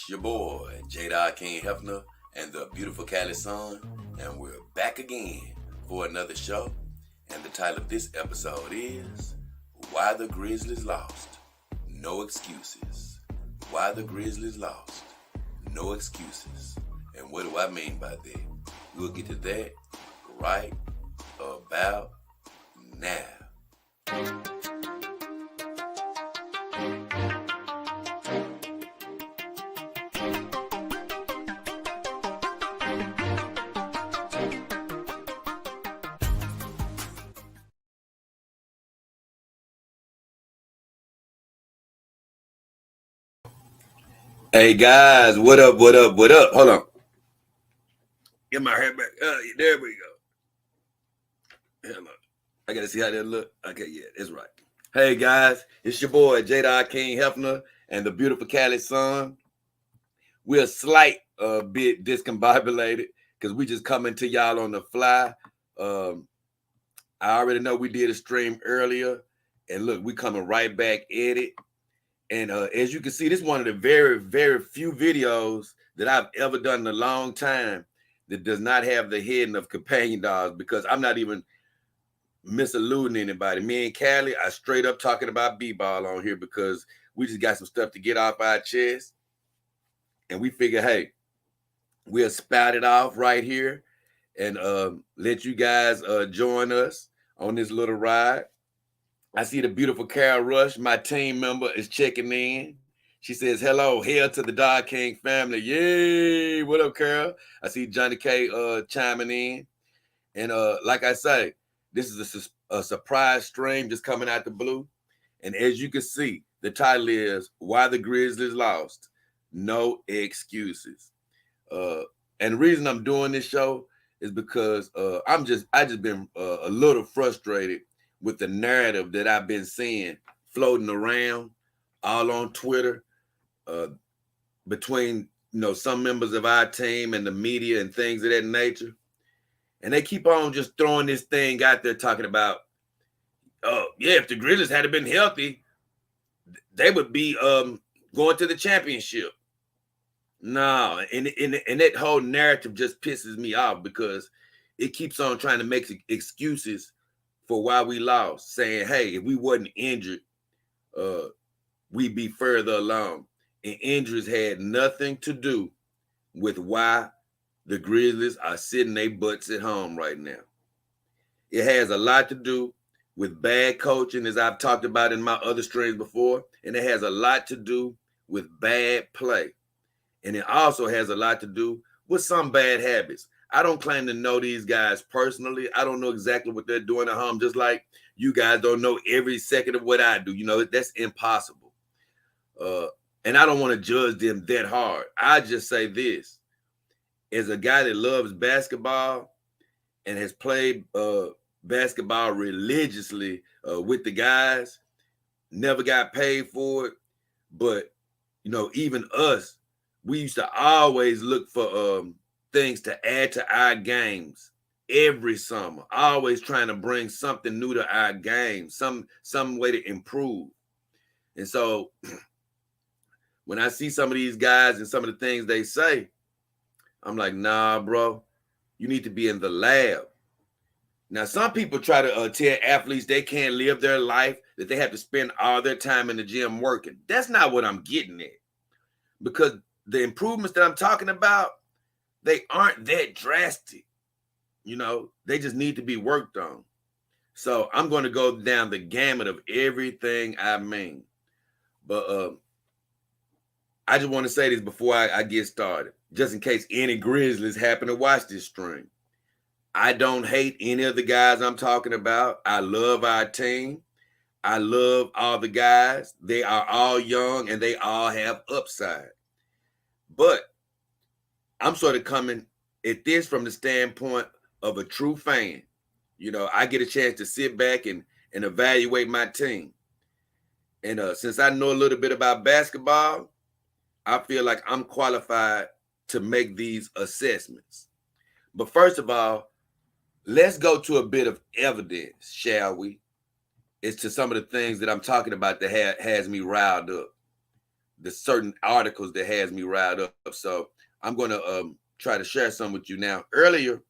your boy, J. King Hefner and the beautiful Cali Sun, and we're back again for another show. And the title of this episode is Why the Grizzlies Lost. No Excuses. Why the Grizzlies Lost. No Excuses. And what do I mean by that? We'll get to that right about now. Hey guys, what up, what up, what up? Hold on. Get my hair back. There we go. Hello. I gotta see how that look. Okay, yeah, that's right. Hey guys, it's your boy, J. King Hefner and the beautiful Cali Sun. We're a slight bit discombobulated because we just coming to y'all on the fly. I already know we did a stream earlier, and look, we coming right back at it. And as you can see, this is one of the very, very few videos that I've ever done in a long time that does not have the heading of companion dogs, because I'm not even misaluding anybody. Me and Callie are straight up talking about b-ball on here because we just got some stuff to get off our chest. And we figure, hey, we'll spout it off right here and let you guys join us on this little ride. I see the beautiful Carol Rush, my team member, is checking in. She says, hello, hail to the Dog King family. Yay, what up, Carol? I see Johnny K chiming in. And like I say, this is a surprise stream just coming out the blue. And as you can see, the title is Why the Grizzlies Lost. No Excuses. And the reason I'm doing this show is because I just been a little frustrated with the narrative that I've been seeing floating around all on Twitter between some members of our team and the media and things of that nature. And they keep on just throwing this thing out there talking about, if the Grizzlies had been healthy, they would be going to the championship. No, and that whole narrative just pisses me off because it keeps on trying to make excuses for why we lost, saying, hey, if we wasn't injured, we'd be further along. And injuries had nothing to do with why the Grizzlies are sitting their butts at home right now. It has a lot to do with bad coaching, as I've talked about in my other streams before, and it has a lot to do with bad play. And it also has a lot to do with some bad habits. I don't claim to know these guys personally. I don't know exactly what they're doing at home, just like you guys don't know every second of what I do. That's impossible. And I don't want to judge them that hard. I just say this. As a guy that loves basketball and has played basketball religiously with the guys, never got paid for it. But, even us, we used to always look for things to add to our games every summer, always trying to bring something new to our game, some way to improve. And so when I see some of these guys and some of the things they say, I'm like, nah, bro, you need to be in the lab. Now, some people try to tell athletes they can't live their life, that they have to spend all their time in the gym working. That's not what I'm getting at. Because the improvements that I'm talking about, they aren't that drastic. They just need to be worked on. So I'm going to go down the gamut of everything I mean. But I just want to say this before I get started, just in case any Grizzlies happen to watch this stream. I don't hate any of the guys I'm talking about. I love our team. I love all the guys. They are all young and they all have upside. But I'm sort of coming at this from the standpoint of a true fan. I get a chance to sit back and evaluate my team. And since I know a little bit about basketball, I feel like I'm qualified to make these assessments. But first of all, let's go to a bit of evidence, shall we? As to some of the things that I'm talking about that has me riled up. the certain articles that has me riled up. So I'm gonna try to share some with you now. Earlier,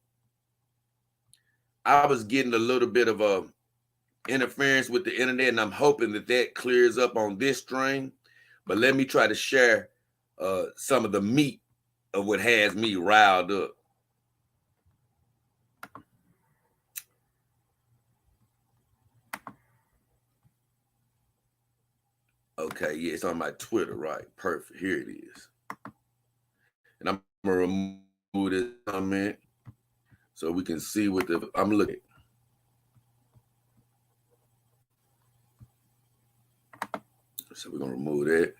I was getting a little bit of a interference with the internet, and I'm hoping that that clears up on this stream. But let me try to share some of the meat of what has me riled up. Okay, yeah, it's on my Twitter, right? Perfect. Here it is. And I'm gonna remove this comment so we can see what I'm looking at. So we're gonna remove that.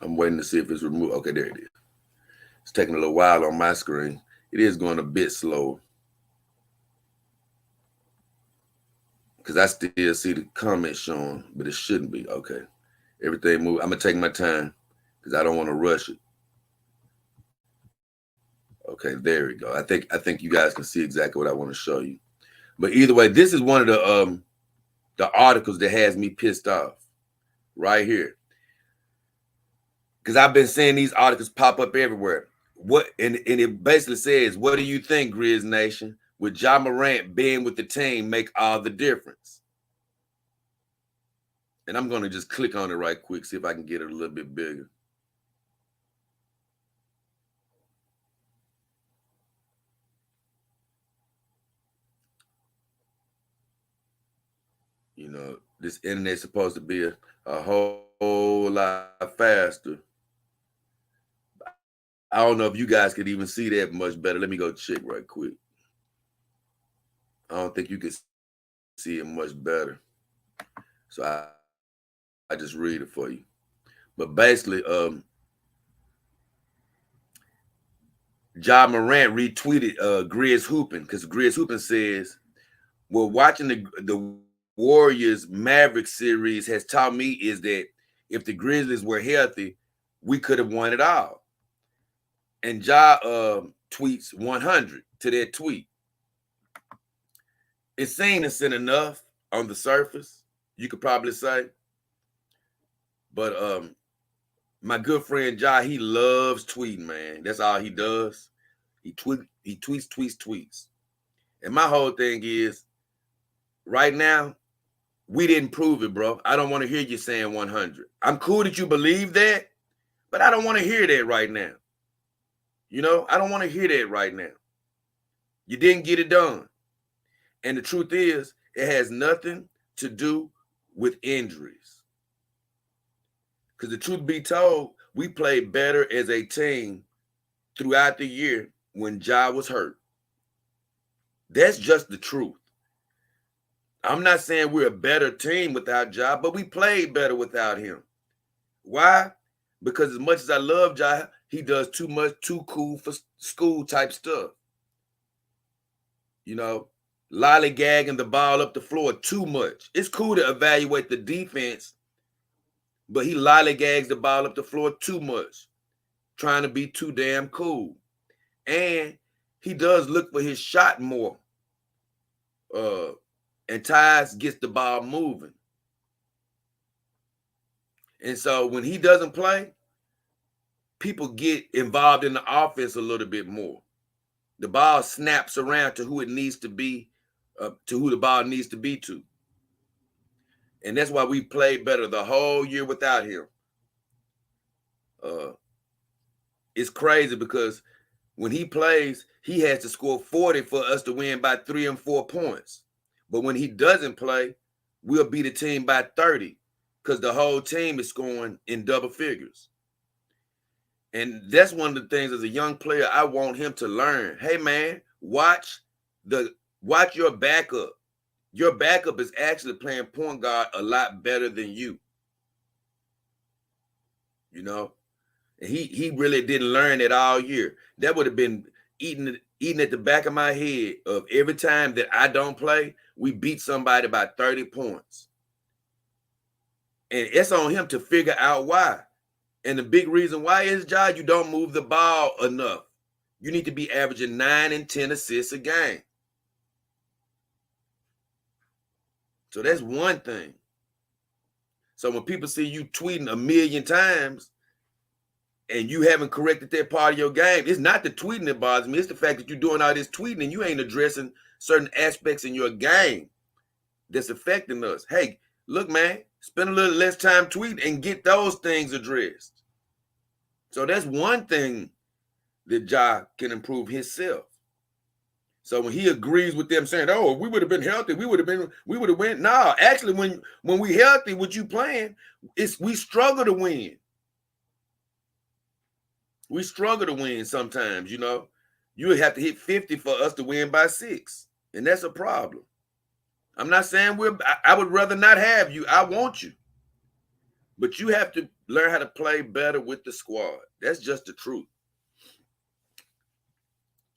I'm waiting to see if it's removed. Okay, there it is. It's taking a little while on my screen. It is going a bit slow because I still see the comments showing, but it shouldn't be. Okay, everything move. I'm gonna take my time because I don't want to rush it. Okay, there we go. I think you guys can see exactly what I want to show you. But either way, this is one of the articles that has me pissed off right here. Because I've been seeing these articles pop up everywhere. What and it basically says, what do you think, Grizz Nation? Would Ja Morant being with the team make all the difference? And I'm going to just click on it right quick, see if I can get it a little bit bigger. You know, this internet's supposed to be a whole lot faster. I don't know if you guys could even see that much better. Let me go check right quick. I don't think you can see it much better. So I just read it for you. But basically, Ja Morant retweeted Grizz Hoopin because Grizz Hoopin says, well, watching the Warriors Maverick series has taught me is that if the Grizzlies were healthy, we could have won it all. And Ja tweets 100 to that tweet. It seemed innocent enough on the surface, you could probably say. But my good friend Ja, he loves tweeting, man. That's all he does. He tweets. And my whole thing is, right now, we didn't prove it, bro. I don't want to hear you saying 100. I'm cool that you believe that, but I don't want to hear that right now. You know, I don't want to hear that right now. You didn't get it done. And the truth is, it has nothing to do with injuries. Because the truth be told, we played better as a team throughout the year when Ja was hurt. That's just the truth. I'm not saying we're a better team without Ja, but we played better without him. Why? Because as much as I love Ja, he does too much, too cool for school type stuff. You know, lollygagging the ball up the floor too much. It's cool to evaluate the defense, but he lollygags the ball up the floor too much, trying to be too damn cool. And he does look for his shot more. And Tyus gets the ball moving. And so when he doesn't play, people get involved in the offense a little bit more. The ball snaps around to who it needs to be, to who the ball needs to be to. And that's why we played better the whole year without him. It's crazy because when he plays, he has to score 40 for us to win by 3 and 4 points. But when he doesn't play, we'll beat the team by 30 because the whole team is scoring in double figures. And that's one of the things as a young player, I want him to learn. Hey, man, watch your backup. Your backup is actually playing point guard a lot better than you. You know? And he really didn't learn it all year. That would have been eating at the back of my head of every time that I don't play, we beat somebody by 30 points. And it's on him to figure out why. And the big reason why is, Ja, you don't move the ball enough. You need to be averaging 9 and 10 assists a game. So that's one thing. So when people see you tweeting 1,000,000 times and you haven't corrected that part of your game, it's not the tweeting that bothers me. It's the fact that you're doing all this tweeting and you ain't addressing certain aspects in your game that's affecting us. Hey, look, man, spend a little less time tweeting and get those things addressed. So that's one thing that Ja can improve himself. So when he agrees with them saying, "Oh, we would have been healthy, we would have win." No, actually, when we healthy with you playing, we struggle to win. We struggle to win sometimes, you know. You would have to hit 50 for us to win by 6. And that's a problem. I'm not saying I would rather not have you. I want you. But you have to learn how to play better with the squad. That's just the truth.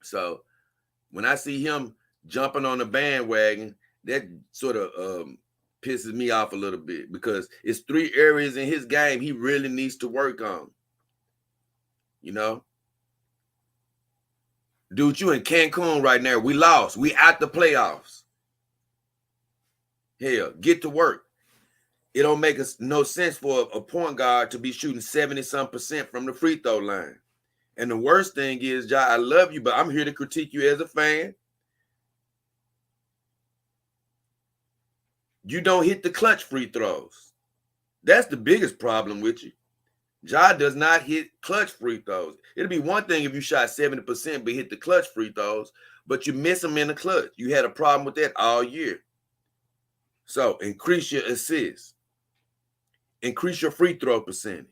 So when I see him jumping on the bandwagon, that sort of pisses me off a little bit because it's 3 areas in his game he really needs to work on. You know? Dude, you in Cancun right now. We lost. We out the playoffs. Hell, get to work. It don't make no sense for a point guard to be shooting 70-some% from the free throw line. And the worst thing is, Ja, I love you, but I'm here to critique you as a fan. You don't hit the clutch free throws. That's the biggest problem with you. Ja does not hit clutch free throws. It'd be one thing if you shot 70% but hit the clutch free throws, but you miss them in the clutch. You had a problem with that all year. So increase your assists. Increase your free throw percentage.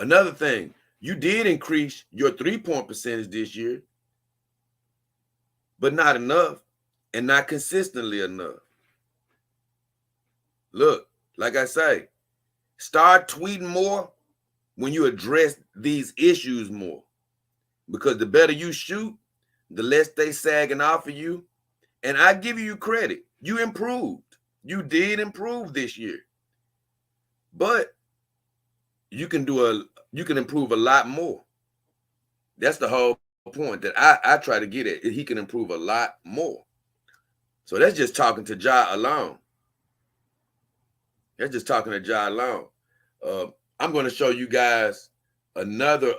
Another thing, you did increase your 3-point percentage this year, but not enough and not consistently enough. Look, like I say, start tweeting more when you address these issues more. Because the better you shoot, the less they sagging off of you. And I give you credit. You improved. You did improve this year. But you can improve a lot more. That's the whole point that I try to get at. He can improve a lot more. So that's just talking to Ja alone. That's just talking to Ja alone. I'm going to show you guys another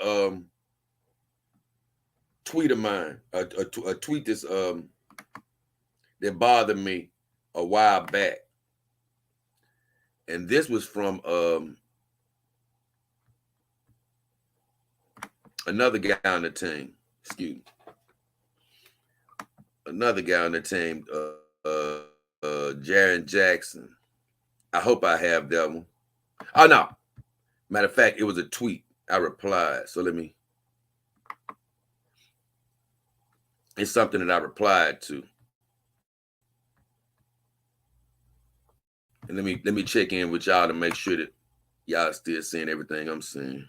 tweet of mine, a tweet that's that bothered me a while back. And this was from another guy on the team. Excuse me. Another guy on the team, Jaren Jackson. I hope I have that one. Oh, no. Matter of fact, it was a tweet. I replied. So it's something that I replied to. And let me check in with y'all to make sure that y'all still seeing everything I'm seeing.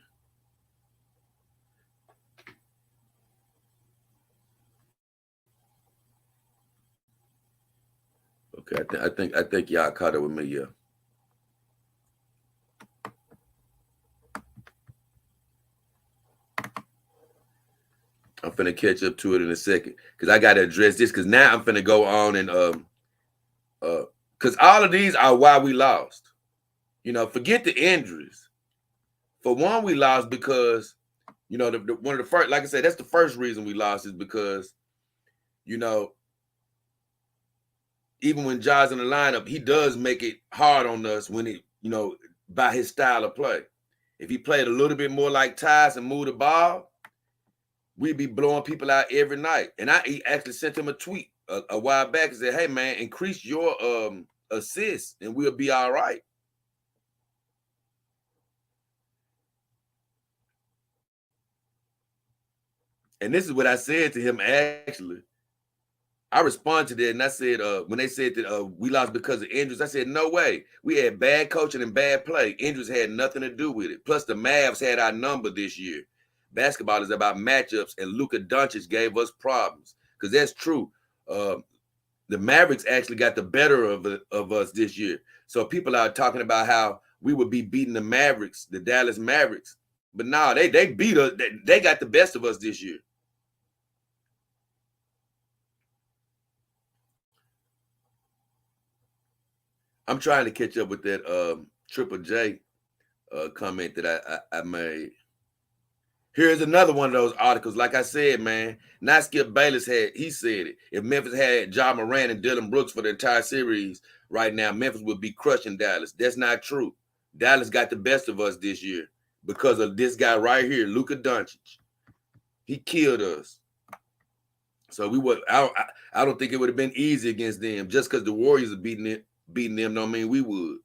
Okay, I think y'all caught up with me, yeah. I'm finna catch up to it in a second because I gotta address this because now I'm finna go on and because all of these are why we lost. You know, forget the injuries. For one, we lost because, you know, one of the first, like I said, that's the first reason we lost is because, you know, even when Ja's in the lineup, he does make it hard on us when he, you know, by his style of play. If he played a little bit more like Tyus and moved the ball, we'd be blowing people out every night. And he actually sent him a tweet a while back and said, "Hey man, increase your assists and we'll be all right." And this is what I said to him actually. I responded to that and I said, when they said that we lost because of injuries, I said, no way. We had bad coaching and bad play. Injuries had nothing to do with it. Plus, the Mavs had our number this year. Basketball is about matchups, and Luka Doncic gave us problems. Because that's true. The Mavericks actually got the better of us this year. So people are talking about how we would be beating the Mavericks, the Dallas Mavericks. But no, they beat us. They got the best of us this year. I'm trying to catch up with that Triple J comment that I made. Here's another one of those articles. Like I said, man, not Skip Bayless he said it. If Memphis had Ja Morant and Dylan Brooks for the entire series right now, Memphis would be crushing Dallas. That's not true. Dallas got the best of us this year because of this guy right here, Luka Doncic. He killed us. So I don't think it would have been easy against them. Just because the Warriors are beating them don't mean we would.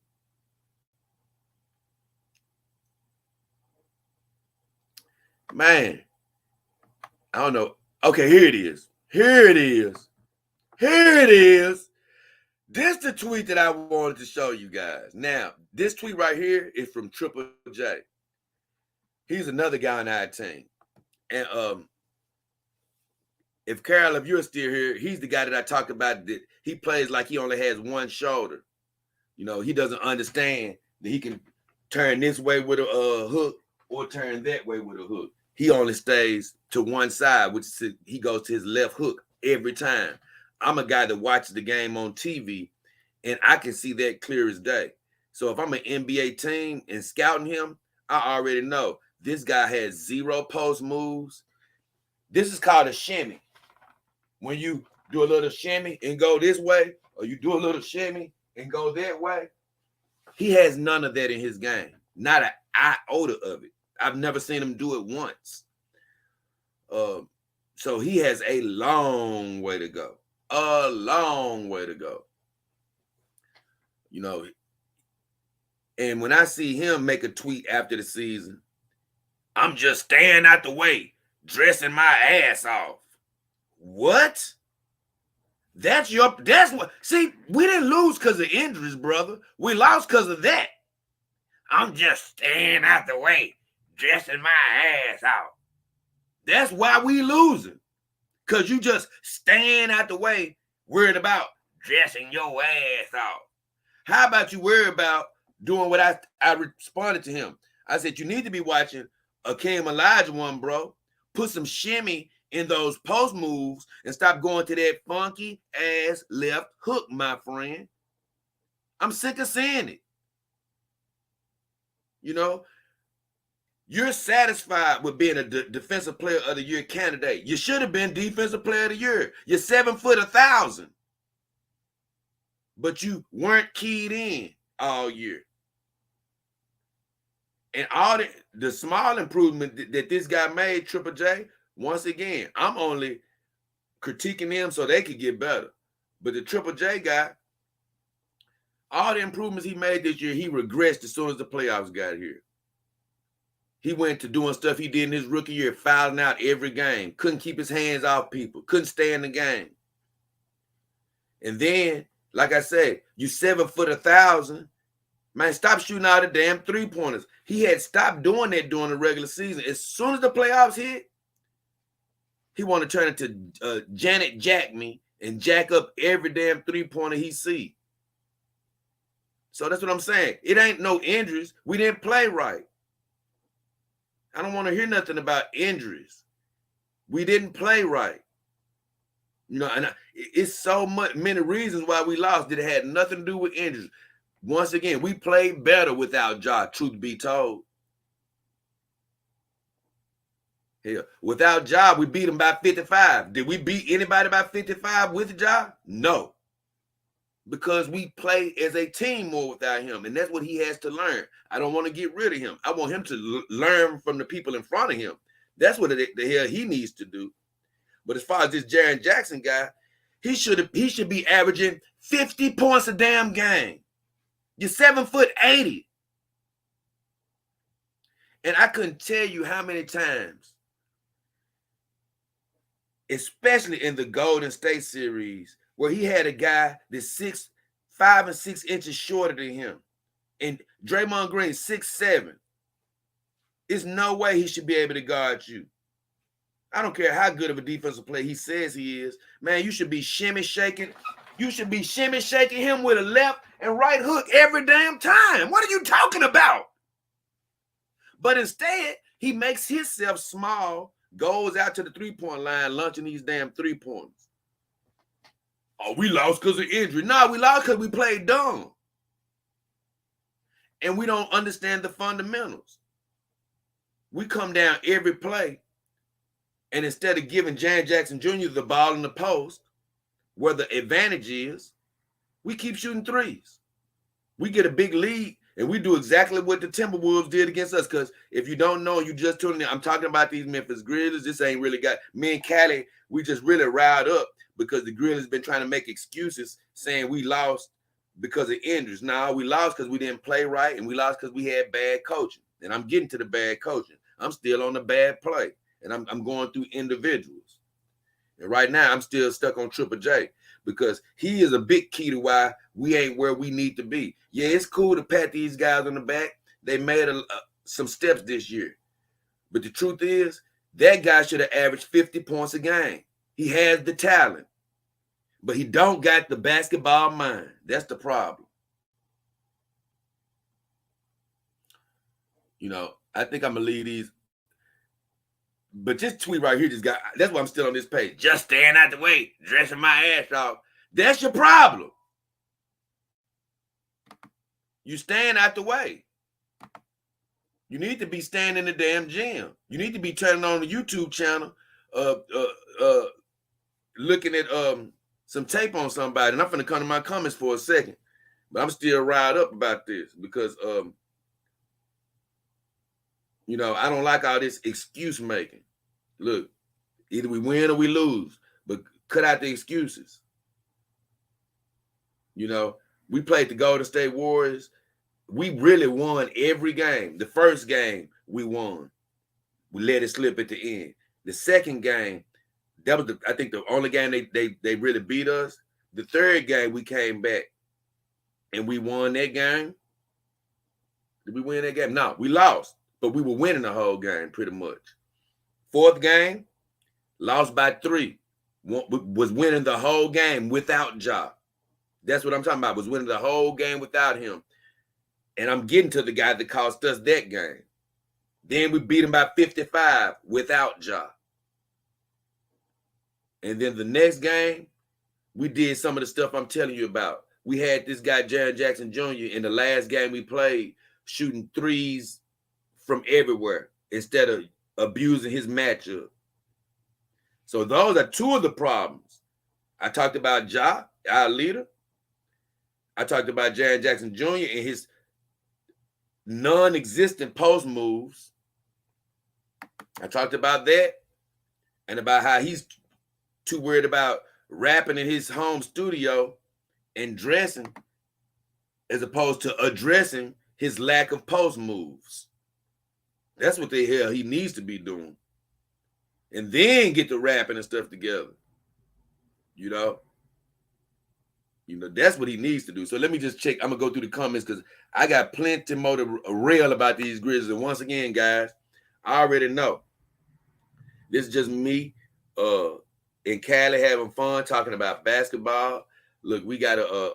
Man, I don't know. Okay, here it is. Here it is. Here it is. This is the tweet that I wanted to show you guys. Now, this tweet right here is from Triple J. He's another guy on our team. And if Carol, if you're still here, he's the guy that I talked about that he plays like he only has one shoulder. You know, he doesn't understand that he can turn this way with a hook or turn that way with a hook. He only stays to one side, which is he goes to his left hook every time. I'm a guy that watches the game on TV, and I can see that clear as day. So if I'm an NBA team and scouting him, I already know this guy has zero post moves. This is called a shimmy. When you do a little shimmy and go this way, or you do a little shimmy and go that way, he has none of that in his game. Not an iota of it. I've never seen him do it once. So he has a long way to go. A long way to go. You know, and when I see him make a tweet after the season, I'm just staying out the way, dressing my ass off. What? That's what. See, we didn't lose because of injuries, brother. We lost because of that. I'm just staying out the way, dressing my ass out. That's why we losing. Because you just staying out the way, worried about dressing your ass out. How about you worry about doing what I responded to him? I said, you need to be watching Akeem Olajuwon, bro. Put some shimmy in those post moves and stop going to that funky ass left hook, my friend. I'm sick of seeing it. You know, you're satisfied with being a defensive player of the year candidate. You should have been defensive player of the year. You're 7 foot 1,000. But you weren't keyed in all year. And all the small improvement that this guy made, Triple J, once again, I'm only critiquing them so they could get better. But the Triple J guy, all the improvements he made this year, he regressed as soon as the playoffs got here. He went to doing stuff he did in his rookie year, fouling out every game, couldn't keep his hands off people, couldn't stay in the game. And then, like I said, you 7 foot 1,000. Man, stop shooting all the damn three-pointers. He had stopped doing that during the regular season. As soon as the playoffs hit, he wanted to turn it to Janet Jack me and jack up every damn three-pointer he see. So that's what I'm saying. It ain't no injuries. We didn't play right. I don't want to hear nothing about injuries. We didn't play right. You know, and it's so many reasons why we lost that it had nothing to do with injuries. Once again, we played better without Ja, truth be told. Hell, without Ja, we beat him by 55. Did we beat anybody by 55 with Ja? No. Because we play as a team more without him, and that's what he has to learn. I don't want to get rid of him. I want him to learn from the people in front of him. That's what the hell he needs to do. But as far as this Jaren Jackson guy, he should be averaging 50 points a damn game. You're 7 foot 80. And I couldn't tell you how many times, especially in the Golden State series, where he had a guy that's 5 and 6 inches shorter than him. And Draymond Green, 6'7". There's no way he should be able to guard you. I don't care how good of a defensive player he says he is. Man, you should be shimmy shaking. You should be shimmy shaking him with a left and right hook every damn time. What are you talking about? But instead, he makes himself small, goes out to the three-point line, launching these damn three-pointers. Oh, we lost because of injury. No, we lost because we played dumb. and we don't understand the fundamentals. We come down every play, and instead of giving Jan Jackson Jr. the ball in the post, where the advantage is, we keep shooting threes. We get a big lead, and we do exactly what the Timberwolves did against us. Because if you don't know, you just tuning in, I'm talking about these Memphis Grizzlies. This ain't really got me and Cali. We just really riled up because the Grizzlies been trying to make excuses saying we lost because of injuries. No, we lost because we didn't play right, and we lost because we had bad coaching. And I'm getting to the bad coaching. I'm still on the bad play, and I'm going through individuals. And right now, I'm still stuck on Triple J because he is a big key to why we ain't where we need to be. Yeah, it's cool to pat these guys on the back. They made some steps this year. But the truth is, that guy should have averaged 50 points a game. He has the talent, but he don't got the basketball mind. That's the problem. You know, I think I'm going to leave these. But this tweet right here just got, that's why I'm still on this page. Just staying out the way, dressing my ass off. That's your problem. You staying out the way. You need to be staying in the damn gym. You need to be turning on the YouTube channel, looking at some tape on somebody. And I'm finna come to my comments for a second. But I'm still riled up about this because you know, I don't like all this excuse making. Look, either we win or we lose, but cut out the excuses. You know, we played the Golden State Warriors. We really won every game. The first game, we won. We let it slip at the end. The second game, that was, I think, the only game they really beat us. The third game, we came back, and we won that game. Did we win that game? No, we lost, but we were winning the whole game pretty much. Fourth game, lost by 3. Was winning the whole game without Ja. That's what I'm talking about, was winning the whole game without him. And I'm getting to the guy that cost us that game. Then we beat him by 55 without Ja. And then the next game, we did some of the stuff I'm telling you about. We had this guy, Jaren Jackson Jr., in the last game we played, shooting threes from everywhere instead of abusing his matchup. So those are two of the problems. I talked about Ja, our leader. I talked about Jaren Jackson Jr. and his non-existent post moves. I talked about that and about how he's too worried about rapping in his home studio and dressing as opposed to addressing his lack of post moves. That's what the hell he needs to be doing. And then get the rapping and stuff together. You know, that's what he needs to do. So let me just check. I'm going to go through the comments because I got plenty more to rail about these Grizzlies. And once again, guys, I already know. This is just me and Cali having fun talking about basketball. Look, we got to,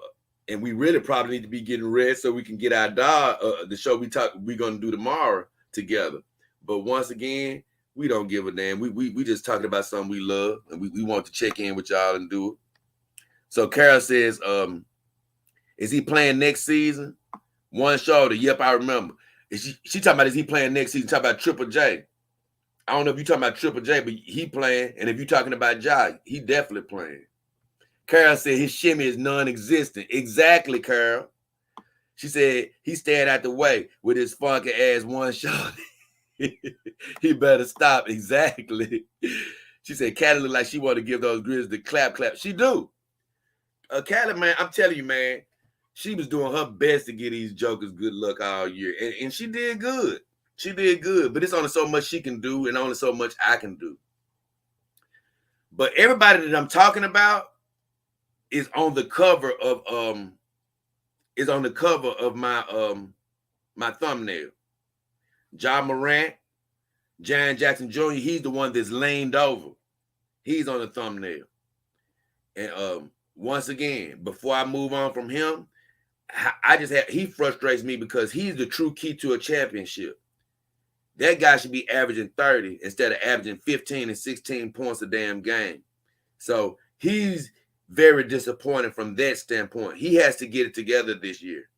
and we really probably need to be getting ready so we can get our dog, the show we're going to do tomorrow together. But once again, we don't give a damn. We just talking about something we love, and we want to check in with y'all and do it. So Carol says, is he playing next season? One shoulder. Yep, I remember. She talking about, is he playing next season? Talking about Triple J. I don't know if you're talking about Triple J, but he playing. And if you're talking about Ja, he definitely playing. Carol said his shimmy is non-existent. Exactly, Carol. She said he's staying out the way with his funky ass one shoulder. He better stop. Exactly. She said Callie look like she want to give those Grizzlies the clap. She do. Callie, man, I'm telling you, man, she was doing her best to get these jokers good luck all year. And she did good. She did good. But it's only so much she can do and only so much I can do. But everybody that I'm talking about is on the cover of my thumbnail. Ja Morant, Jaren Jackson Jr., he's the one that's leaned over. He's on the thumbnail. And once again, before I move on from him, he frustrates me because he's the true key to a championship. That guy should be averaging 30 instead of averaging 15 and 16 points a damn game. So he's very disappointed from that standpoint. He has to get it together this year.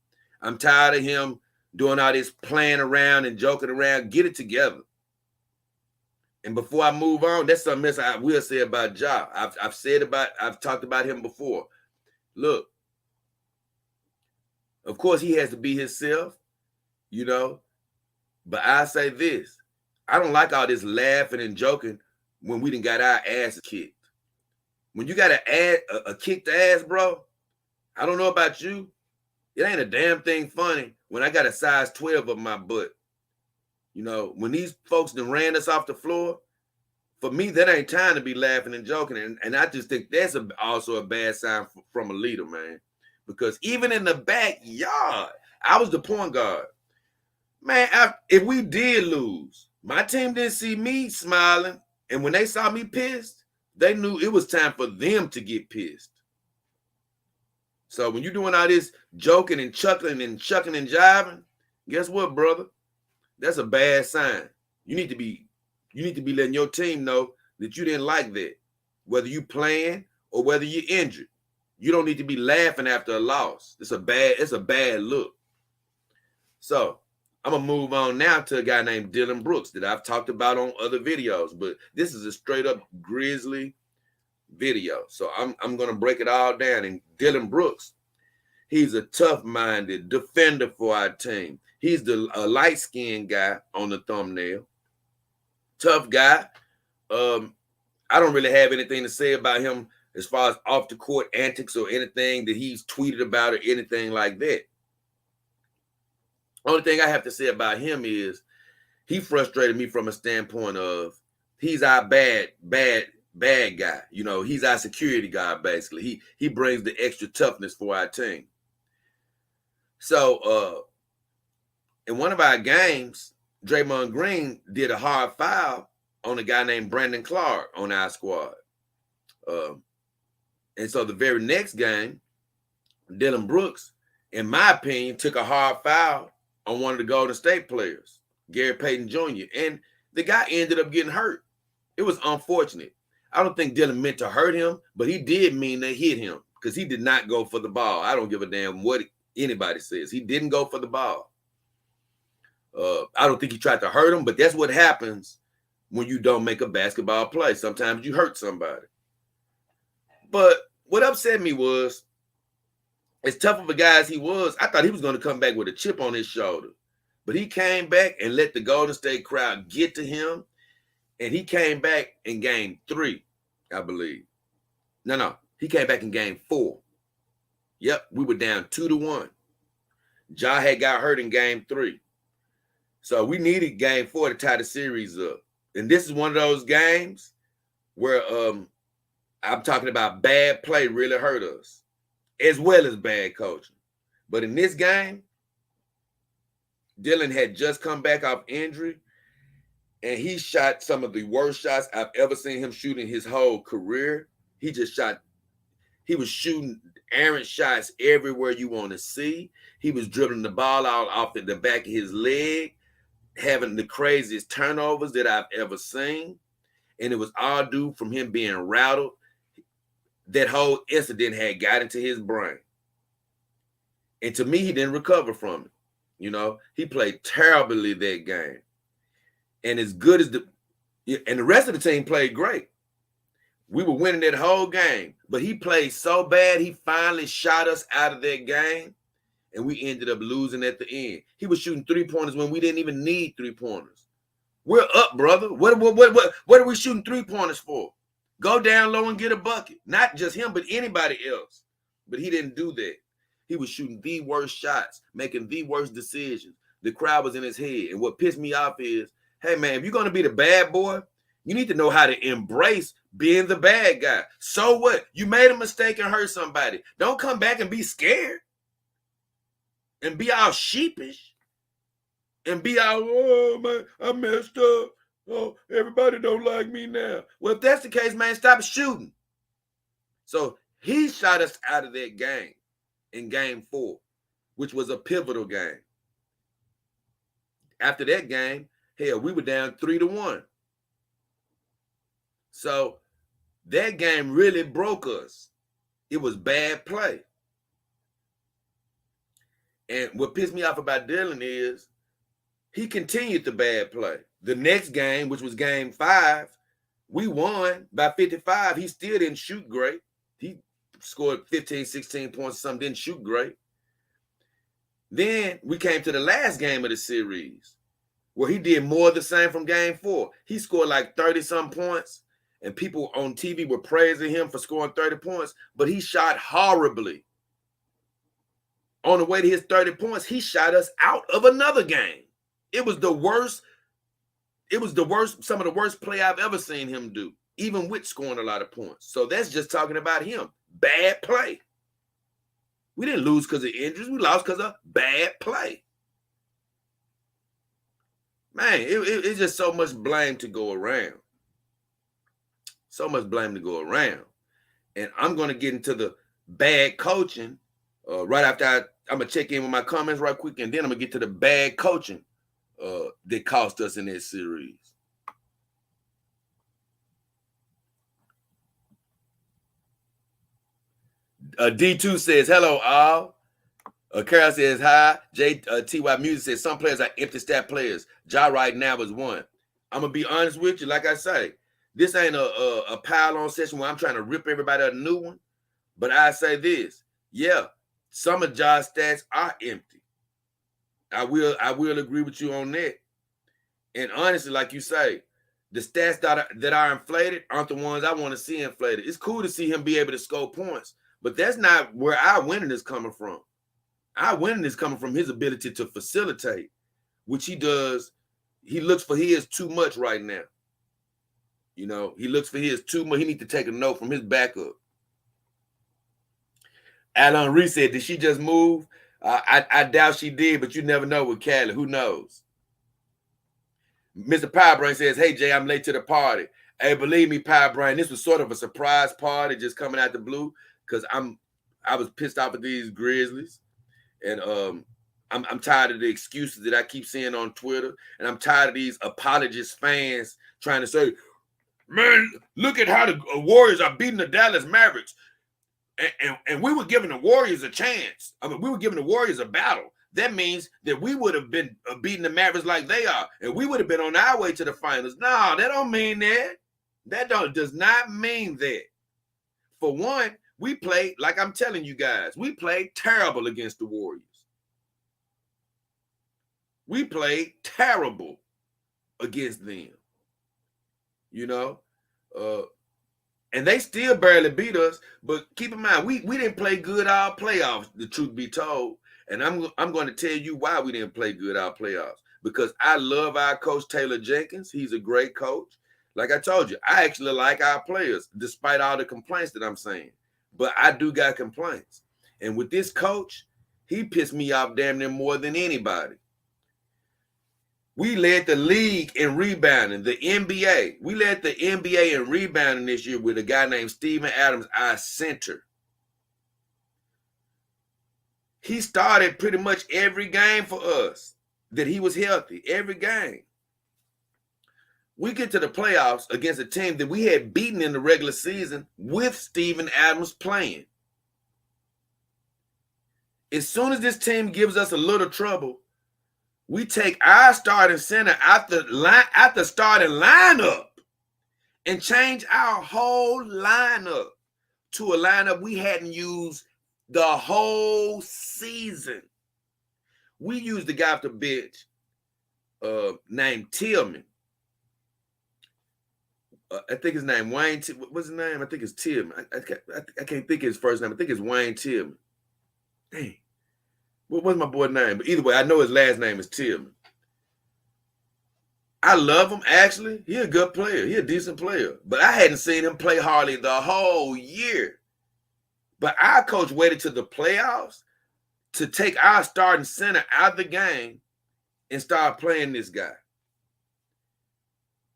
I'm tired of him doing all this playing around and joking around. Get it together. And before I move on, that's something else I will say about Ja. I've talked about him before. Look, of course he has to be himself, you know. But I say this: I don't like all this laughing and joking when we done got our asses kicked. When you got a kicked ass, bro, I don't know about you. It ain't a damn thing funny when I got a size 12 of my butt. You know, when these folks done ran us off the floor, for me, that ain't time to be laughing and joking. And I just think that's also a bad sign from a leader, man. Because even in the backyard, I was the point guard. Man, if we did lose, my team didn't see me smiling. And when they saw me pissed, they knew it was time for them to get pissed. So when you're doing all this joking and chuckling and shucking and jiving, guess what, brother? That's a bad sign. You need to be letting your team know that you didn't like that, whether you playing or whether you're injured. You don't need to be laughing after a loss. It's a bad look. So I'm gonna move on now to a guy named Dylan Brooks that I've talked about on other videos, but this is a straight up Grizzly video. So I'm gonna break it all down. And Dylan Brooks, he's a tough-minded defender for our team. He's the light-skinned guy on the thumbnail. Tough guy. I don't really have anything to say about him as far as off the court antics or anything that he's tweeted about or anything like that. Only thing I have to say about him is he frustrated me from a standpoint of he's our bad guy. You know, he's our security guy, basically. He brings the extra toughness for our team. So in one of our games, Draymond Green did a hard foul on a guy named Brandon Clark on our squad. And so the very next game, Dylan Brooks, in my opinion, took a hard foul on one of the Golden State players, Gary Payton Jr., and the guy ended up getting hurt. It was unfortunate. I don't think Dylan meant to hurt him, but he did mean to hit him because he did not go for the ball. I don't give a damn what anybody says. He didn't go for the ball. I don't think he tried to hurt him, but that's what happens when you don't make a basketball play. Sometimes you hurt somebody. But what upset me was, as tough of a guy as he was, I thought he was going to come back with a chip on his shoulder. But he came back and let the Golden State crowd get to him. And he came back in game 3, I believe. No. He came back in game 4. Yep, we were down 2-1. Ja had got hurt in game 3. So we needed game 4 to tie the series up. And this is one of those games where I'm talking about bad play really hurt us, as well as bad coaching. But in this game, Dylan had just come back off injury, and he shot some of the worst shots I've ever seen him shoot in his whole career. He was shooting errant shots everywhere you want to see. He was dribbling the ball out off at the back of his leg, having the craziest turnovers that I've ever seen. And it was all due from him being rattled. That whole incident had got into his brain. And to me, he didn't recover from it. You know, he played terribly that game. And as good as the rest of the team played great. We were winning that whole game, but he played so bad, he finally shot us out of that game, and we ended up losing at the end. He was shooting 3-pointers when we didn't even need 3-pointers. We're up, brother. What are we shooting 3-pointers for? Go down low and get a bucket. Not just him, but anybody else. But he didn't do that. He was shooting the worst shots, making the worst decisions. The crowd was in his head. And what pissed me off is, hey, man, if you're going to be the bad boy, you need to know how to embrace being the bad guy. So what? You made a mistake and hurt somebody. Don't come back and be scared and be all sheepish and be all, oh, man, I messed up. Oh, everybody don't like me now. Well, if that's the case, man, stop shooting. So he shot us out of that game in game 4, which was a pivotal game. After that game, hell, we were down 3-1. So that game really broke us. It was bad play. And what pissed me off about Dylan is he continued the bad play. The next game, which was game 5, we won by 55. He still didn't shoot great. He scored 15, 16 points or something, didn't shoot great. Then we came to the last game of the series where he did more of the same from game 4. He scored like 30-some points, and people on TV were praising him for scoring 30 points, but he shot horribly. On the way to his 30 points, he shot us out of another game. It was the worst. It was the worst, some of the worst play I've ever seen him do, even with scoring a lot of points. So that's just talking about him. Bad play. We didn't lose because of injuries. We lost because of bad play. Man, it's just so much blame to go around. So much blame to go around. And I'm going to get into the bad coaching right after I'm going to check in with my comments right quick, and then I'm going to get to the bad coaching that cost us in this series. D2 says, hello, all. Carol says, hi. JTY Music says, some players are empty stat players. Ja right now is one. I'm going to be honest with you. Like I say, this ain't a pile-on session where I'm trying to rip everybody a new one. But I say this. Yeah, some of Ja's stats are empty. I will agree with you on that. And honestly, like you say, the stats that are inflated aren't the ones I want to see inflated. It's cool to see him be able to score points, but that's not where our winning is coming from. Our winning is coming from his ability to facilitate, which he does. He looks for his too much right now. You know, he looks for his too much. He needs to take a note from his backup. Alan Reese said, did she just move? I doubt she did, but you never know with Callie. Who knows? Mr. Powerbrain says, hey, Jay, I'm late to the party. Hey, believe me, Powerbrain, this was sort of a surprise party just coming out the blue because I was pissed off at these Grizzlies. And I'm tired of the excuses that I keep seeing on Twitter. And I'm tired of these apologist fans trying to say, man, look at how the Warriors are beating the Dallas Mavericks. And we were giving the Warriors a chance. I mean, we were giving the Warriors a battle. That means that we would have been beating the Mavericks like they are, and we would have been on our way to the finals. No, that don't mean that. That does not mean that. For one, we played, like I'm telling you guys, we played terrible against the Warriors. We played terrible against them. You know? And they still barely beat us, but keep in mind, we didn't play good all playoffs, the truth be told. And I'm going to tell you why we didn't play good our playoffs. Because I love our coach, Taylor Jenkins. He's a great coach. Like I told you, I actually like our players, despite all the complaints that I'm saying. But I do got complaints. And with this coach, he pissed me off damn near more than anybody. We led the league in rebounding, the NBA. We led the NBA in rebounding this year with a guy named Steven Adams, our center. He started pretty much every game for us that he was healthy, every game. We get to the playoffs against a team that we had beaten in the regular season with Steven Adams playing. As soon as this team gives us a little trouble, we take our starting center out the starting lineup and change our whole lineup to a lineup we hadn't used the whole season. We used the guy off the bench named Tillman. I think his name Wayne. What's his name? I think it's Tillman. I can't think of his first name. I think it's Wayne Tillman. Dang. What's my boy's name? But either way, I know his last name is Tillman. I love him, actually. He's a good player. He's a decent player. But I hadn't seen him play hardly the whole year. But our coach waited to the playoffs to take our starting center out of the game and start playing this guy.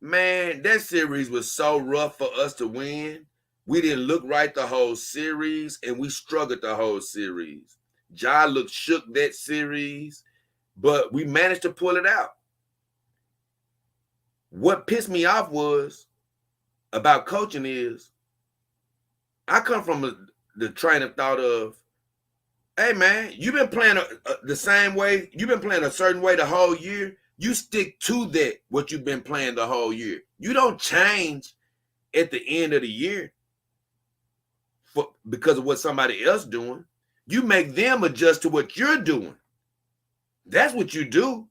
Man, that series was so rough for us to win. We didn't look right the whole series, and we struggled the whole series. Ja looked shook that series, but we managed to pull it out. What pissed me off was about coaching is I come from the train of thought of Hey, man, you've been playing the same way. You've been playing a certain way the whole year. You stick to that, what you've been playing the whole year. You don't change at the end of the year because of what somebody else doing. You make them adjust to what you're doing. That's what you do.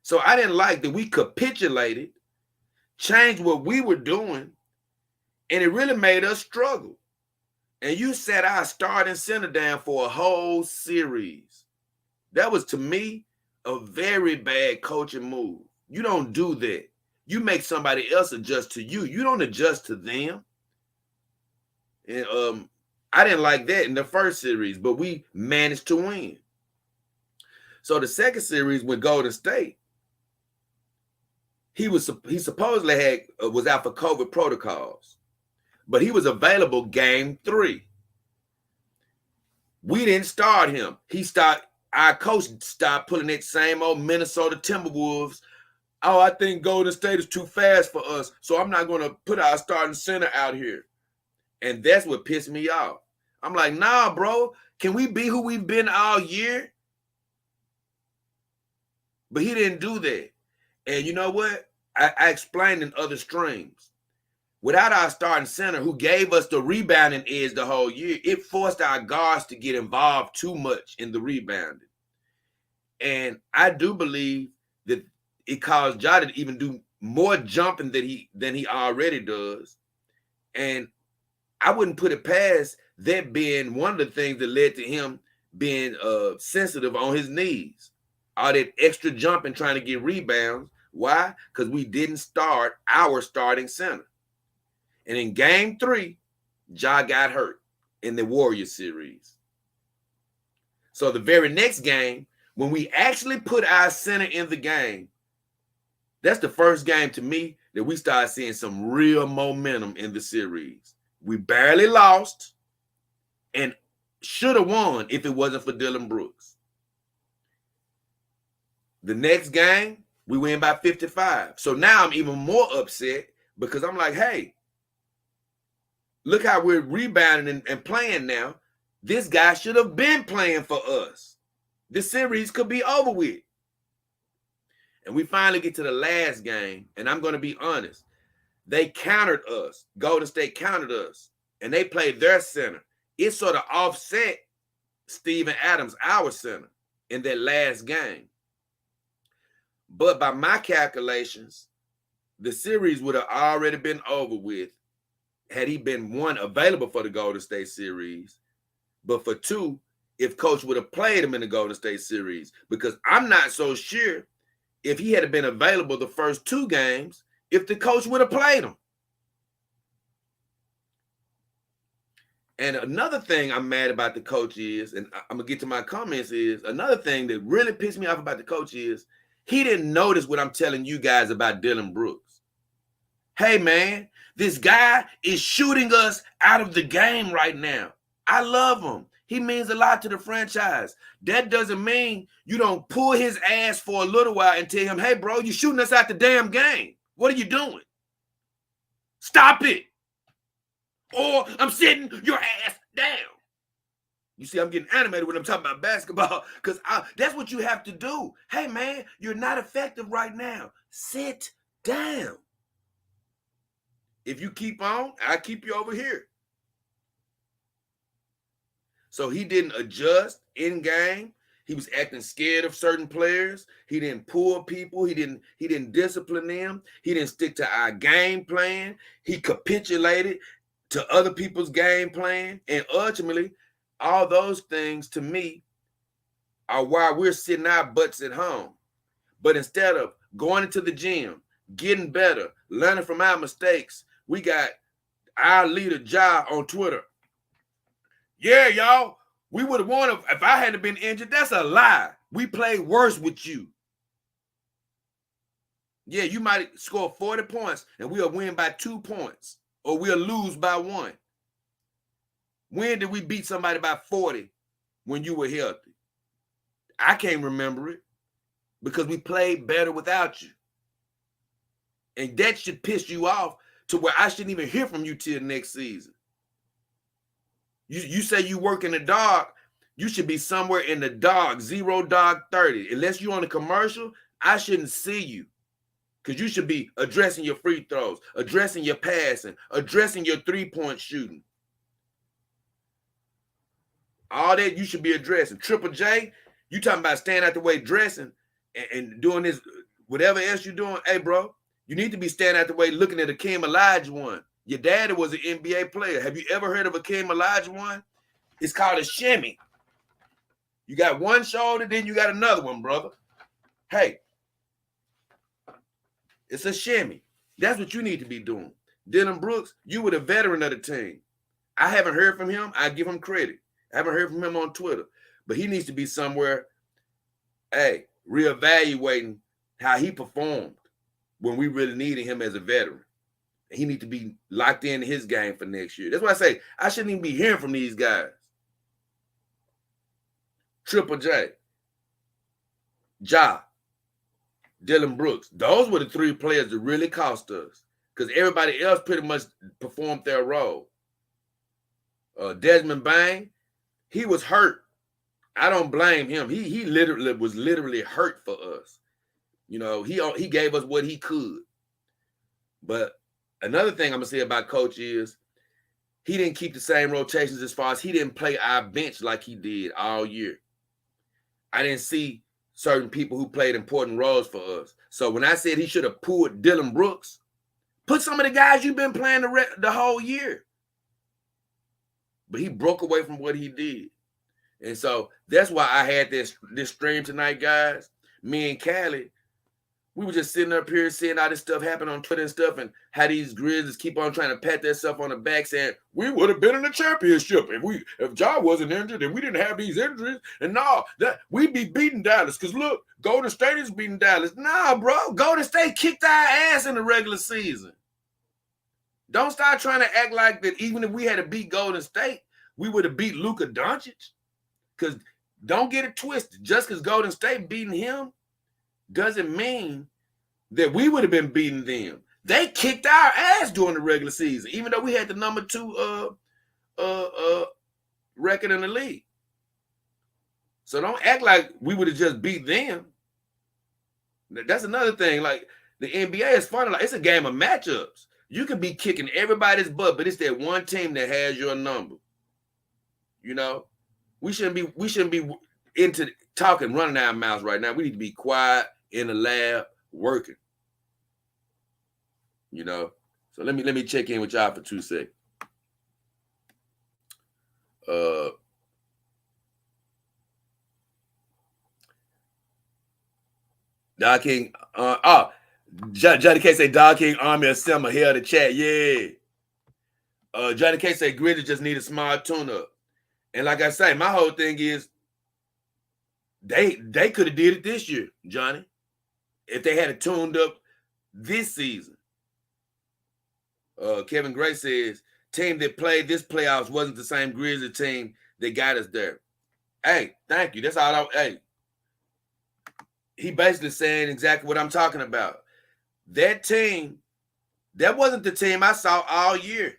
So I didn't like that we capitulated, changed what we were doing, and it really made us struggle. And you sat our starting center down for a whole series. That was, to me, a very bad coaching move. You don't do that. You make somebody else adjust to you. You don't adjust to them. And I didn't like that in the first series, but we managed to win. So the second series with Golden State, he supposedly was out for COVID protocols, but he was available game 3. We didn't start him. Our coach started pulling that same old Minnesota Timberwolves. Oh, I think Golden State is too fast for us, so I'm not going to put our starting center out here. And that's what pissed me off. I'm like, nah, bro, can we be who we've been all year? But he didn't do that. And you know what? I explained in other streams. Without our starting center, who gave us the rebounding edge the whole year, it forced our guards to get involved too much in the rebounding. And I do believe that it caused Ja to even do more jumping than he already does. And I wouldn't put it past that being one of the things that led to him being sensitive on his knees. All that extra jumping trying to get rebounds. Why? Because we didn't start our starting center. And in game 3, Ja got hurt in the Warriors series. So the very next game, when we actually put our center in the game, that's the first game to me that we started seeing some real momentum in the series. We barely lost and should have won if it wasn't for Dillon Brooks. The next game, we win by 55. So now I'm even more upset because I'm like, hey, look how we're rebounding and playing now. This guy should have been playing for us. This series could be over with. And we finally get to the last game, and I'm going to be honest. They countered us. Golden State countered us, and they played their center. It sort of offset Steven Adams, our center, in that last game. But by my calculations, the series would have already been over with had he been, 1, available for the Golden State series, but for 2, if Coach would have played him in the Golden State series, because I'm not so sure if he had been available the first 2 games, if the coach would have played him. And another thing I'm mad about the coach is, and I'm going to get to my comments, is another thing that really pissed me off about the coach is he didn't notice what I'm telling you guys about Dillon Brooks. Hey, man, this guy is shooting us out of the game right now. I love him. He means a lot to the franchise. That doesn't mean you don't pull his ass for a little while and tell him, hey, bro, you're shooting us out the damn game. What are you doing? Stop it. Or I'm sitting your ass down. You see, I'm getting animated when I'm talking about basketball because that's what you have to do. Hey, man, you're not effective right now. Sit down. If you keep on, I'll keep you over here. So he didn't adjust in game. He was acting scared of certain players. He didn't pull people. He didn't discipline them. He didn't stick to our game plan. He capitulated to other people's game plan. And ultimately, all those things to me are why we're sitting our butts at home. But instead of going into the gym, getting better, learning from our mistakes, we got our leader, Ja, on Twitter. Yeah, y'all, we would have won if I hadn't been injured. That's a lie. We played worse with you. Yeah, you might score 40 points and we'll win by 2 points or we'll lose by 1. When did we beat somebody by 40 when you were healthy? I can't remember it because we played better without you. And that should piss you off to where I shouldn't even hear from you till next season. You say you work in the dark You should be somewhere in the dark, 0-30. Unless you're on a commercial, I shouldn't see you. Because you should be addressing your free throws, addressing your passing, addressing your three-point shooting. All that you should be addressing. Triple J, you talking about staying out the way dressing and doing this, whatever else you're doing. Hey, bro, you need to be standing out the way looking at Akeem Olajuwon. Your daddy was an NBA player. Have you ever heard of Akeem Olajuwon? It's called a shimmy. You got one shoulder, then you got another one, brother. Hey, it's a shimmy. That's what you need to be doing. Dylan Brooks, you were the veteran of the team. I haven't heard from him. I give him credit. I haven't heard from him on Twitter. But he needs to be somewhere, hey, reevaluating how he performed when we really needed him as a veteran. He needs to be locked in his game for next year. That's why I say I shouldn't even be hearing from these guys. Triple J, Ja, Dylan Brooks. Those were the three players that really cost us because everybody else pretty much performed their role. Desmond Bain, he was hurt. I don't blame him. He literally was hurt for us. You know, he gave us what he could. But another thing I'm going to say about Coach is he didn't keep the same rotations as far as he didn't play our bench like he did all year. I didn't see certain people who played important roles for us. So when I said he should have pulled Dylan Brooks, put some of the guys you've been playing the whole year. But he broke away from what he did. And so that's why I had this stream tonight, guys. Me and Callie, we were just sitting up here seeing all this stuff happen on Twitter and stuff, and how these Grizzlies keep on trying to pat themselves on the back saying, we would have been in the championship if Ja wasn't injured and we didn't have these injuries. And no, we'd be beating Dallas. Because look, Golden State is beating Dallas. Nah, bro, Golden State kicked our ass in the regular season. Don't start trying to act like that even if we had to beat Golden State, we would have beat Luka Doncic. Because don't get it twisted. Just because Golden State beating him doesn't mean that we would have been beating them. They kicked our ass during the regular season, even though we had the number 2 record in the league. So don't act like we would have just beat them. That's another thing. Like the NBA is fun. Like it's a game of matchups. You can be kicking everybody's butt, but it's that one team that has your number. You know, we shouldn't be into talking, running our mouths right now. We need to be quiet in the lab working. You know, so let me check in with y'all for 2 seconds. Dog King, Johnny K say Dog King Army assemble here the chat. Yeah. Johnny K say Grizzlies just need a small tune-up. And like I say, my whole thing is they could have did it this year, Johnny, if they had it tuned up this season. Kevin Gray says, team that played this playoffs wasn't the same Grizzly team that got us there. Hey, thank you. That's all. Hey, he basically saying exactly what I'm talking about. That team, that wasn't the team I saw all year.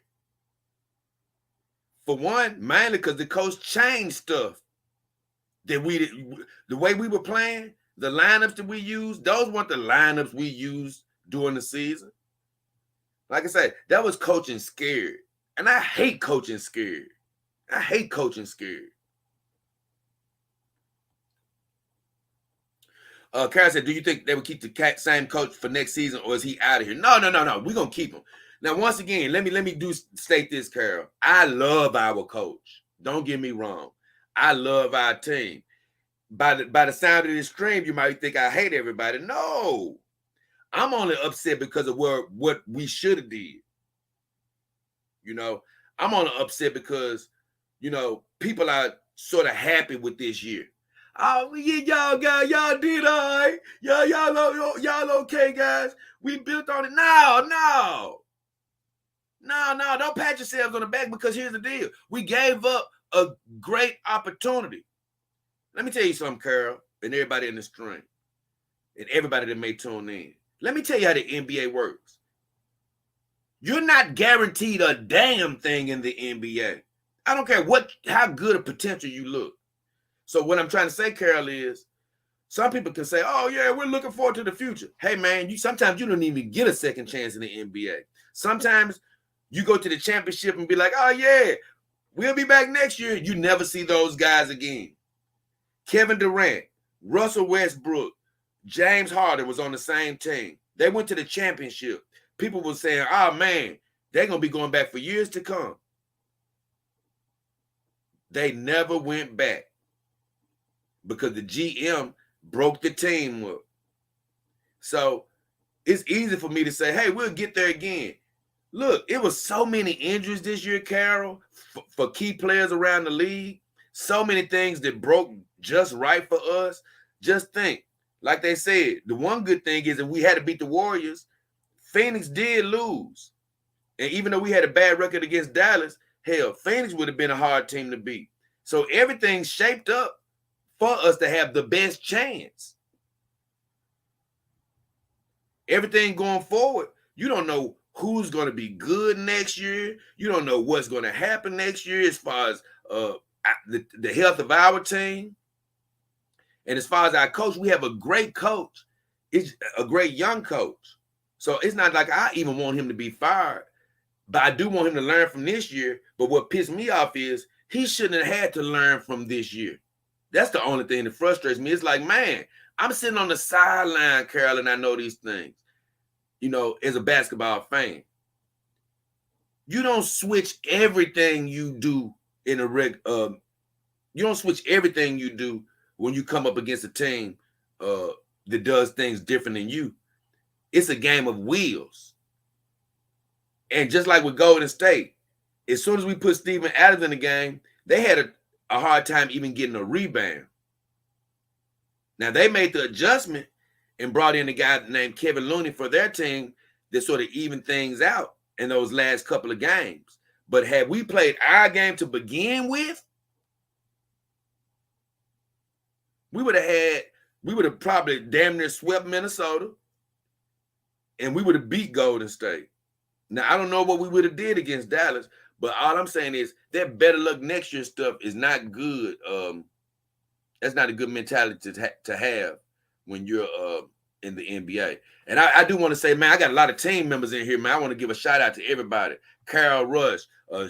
For one, mainly because the coach changed stuff that the way we were playing, the lineups that we used, those weren't the lineups we used during the season. Like I said, that was coaching scared. And I hate coaching scared. I hate coaching scared. Karen said, do you think they would keep the same coach for next season, or is he out of here? No. We're going to keep him. Now, once again, let me state this, Carol. I love our coach. Don't get me wrong. I love our team. By the sound of this stream, you might think I hate everybody. No. I'm only upset because of what we should have did. You know, I'm only upset because, you know, people are sort of happy with this year. Oh, yeah, y'all did all right. Y'all okay, guys. We built on it. No, don't pat yourselves on the back, because here's the deal. We gave up a great opportunity. Let me tell you something, Carol, and everybody in the stream, and everybody that may tune in. Let me tell you how the NBA works. You're not guaranteed a damn thing in the NBA. I don't care how good a potential you look. So what I'm trying to say, Carol, is some people can say, "Oh yeah, we're looking forward to the future." Hey man, sometimes you don't even get a second chance in the NBA. Sometimes you go to the championship and be like, "Oh yeah, we'll be back next year." You never see those guys again. Kevin Durant, Russell Westbrook, James Harden was on the same team. They went to the championship. People were saying, "Oh man, they're gonna be going back for years to come." They never went back because the GM broke the team up. So it's easy for me to say, "Hey, we'll get there again." Look, it was so many injuries this year, Carol, for key players around the league. So many things that broke just right for us. Just think, like they said, the one good thing is that we had to beat the Warriors. Phoenix did lose. And even though we had a bad record against Dallas, hell, Phoenix would have been a hard team to beat. So everything's shaped up for us to have the best chance. Everything going forward, you don't know who's going to be good next year. You don't know what's going to happen next year as far as the health of our team. And as far as our coach, we have a great coach. It's a great young coach. So it's not like I even want him to be fired. But I do want him to learn from this year. But what pissed me off is he shouldn't have had to learn from this year. That's the only thing that frustrates me. It's like, man, I'm sitting on the sideline, Carol, and I know these things, as a basketball fan. You don't switch everything you do in a you don't switch everything you do when you come up against a team that does things different than you. It's a game of wheels. And just like with Golden State, as soon as we put Steven Adams in the game, they had a hard time even getting a rebound. Now, they made the adjustment and brought in a guy named Kevin Looney for their team that sort of evened things out in those last couple of games. But had we played our game to begin with, we would have probably damn near swept Minnesota, and we would have beat Golden State. Now, I don't know what we would have did against Dallas, but all I'm saying is that better luck next year stuff is not good. That's not a good mentality to have when you're in the NBA. And I do want to say, man, I got a lot of team members in here, man. I want to give a shout out to everybody. Carol Rush,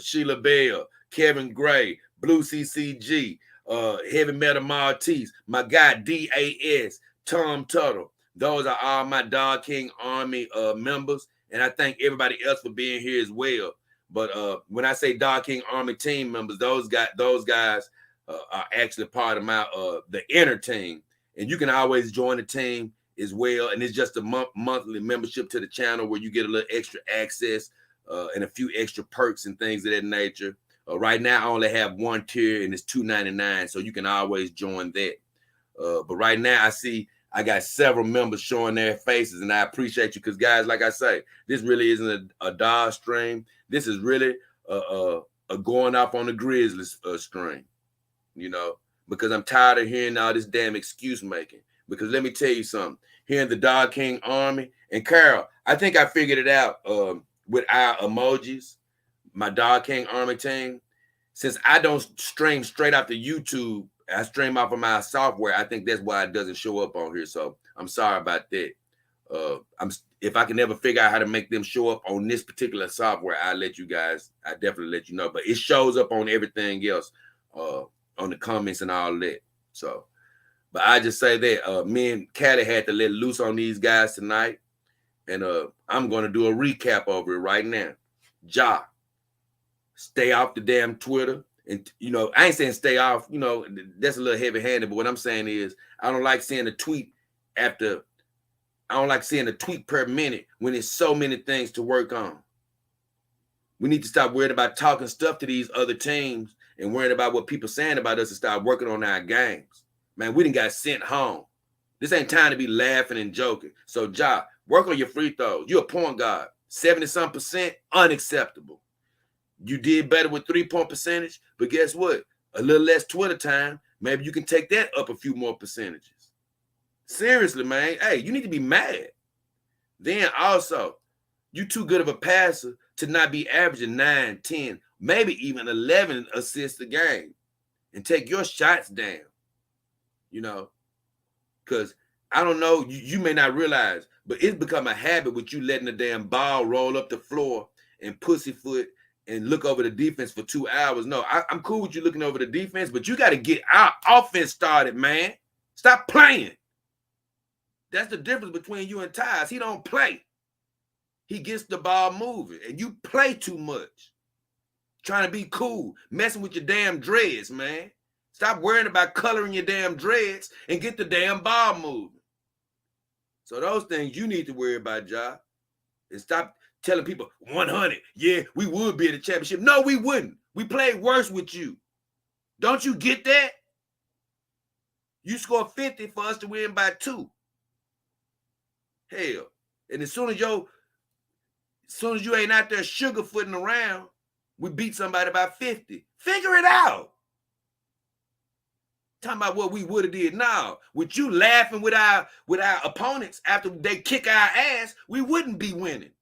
Sheila Bell, Kevin Gray, Blue CCG, Heavy Metal Maltese, my guy DAS, Tom Tuttle. Those are all my Dog King Army members. And I thank everybody else for being here as well. But when I say Dog King Army team members, those guys are actually part of my the inner team. And you can always join the team as well. And it's just a monthly membership to the channel where you get a little extra access and a few extra perks and things of that nature. Right now, I only have one tier, and it's $2.99, so you can always join that. But right now, I see I got several members showing their faces, and I appreciate you because, guys, like I say, this really isn't a Dodge stream. This is really a going off on the Grizzlies stream, because I'm tired of hearing all this damn excuse making. Because let me tell you something, hearing the Dog King Army, and Carol, I think I figured it out with our emojis, my Dog King Army team. Since I don't stream straight off the YouTube, I stream off of my software. I think that's why it doesn't show up on here. So I'm sorry about that. If I can ever figure out how to make them show up on this particular software, I definitely let you know. But it shows up on everything else, on the comments and all that. So, but I just say that me and Caddy had to let loose on these guys tonight. And I'm going to do a recap over it right now. Ja, stay off the damn Twitter. And, I ain't saying stay off, that's a little heavy handed. But what I'm saying is I don't like seeing a tweet per minute when there's so many things to work on. We need to stop worrying about talking stuff to these other teams and worrying about what people saying about us and start working on our games. Man, we done got sent home. This ain't time to be laughing and joking. So, Ja, work on your free throws. You're a point guard. 70-some%, unacceptable. You did better with 3-point percentage, but guess what? A little less Twitter time. Maybe you can take that up a few more percentages. Seriously, man. Hey, you need to be mad. Then also, you too good of a passer to not be averaging 9, 10, maybe even 11 assists a game and take your shots down. you know, because I don't know, you may not realize, but it's become a habit with you letting the damn ball roll up the floor and pussyfoot and look over the defense for 2 hours. No, I'm cool with you looking over the defense, but you got to get our offense started, man. Stop playing. That's the difference between you and Tyus. He don't play. He gets the ball moving, and you play too much. Trying to be cool, messing with your damn dreads, man. Stop worrying about coloring your damn dreads and get the damn ball moving. So those things you need to worry about, Ja. And stop telling people 100. Yeah, we would be in the championship. No, we wouldn't. We played worse with you. Don't you get that? You scored 50 for us to win by 2. Hell. And as soon as you ain't out there sugarfooting around, we beat somebody by 50. Figure it out. Talking about what we would have did. Now, with you laughing with our opponents after they kick our ass, we wouldn't be winning.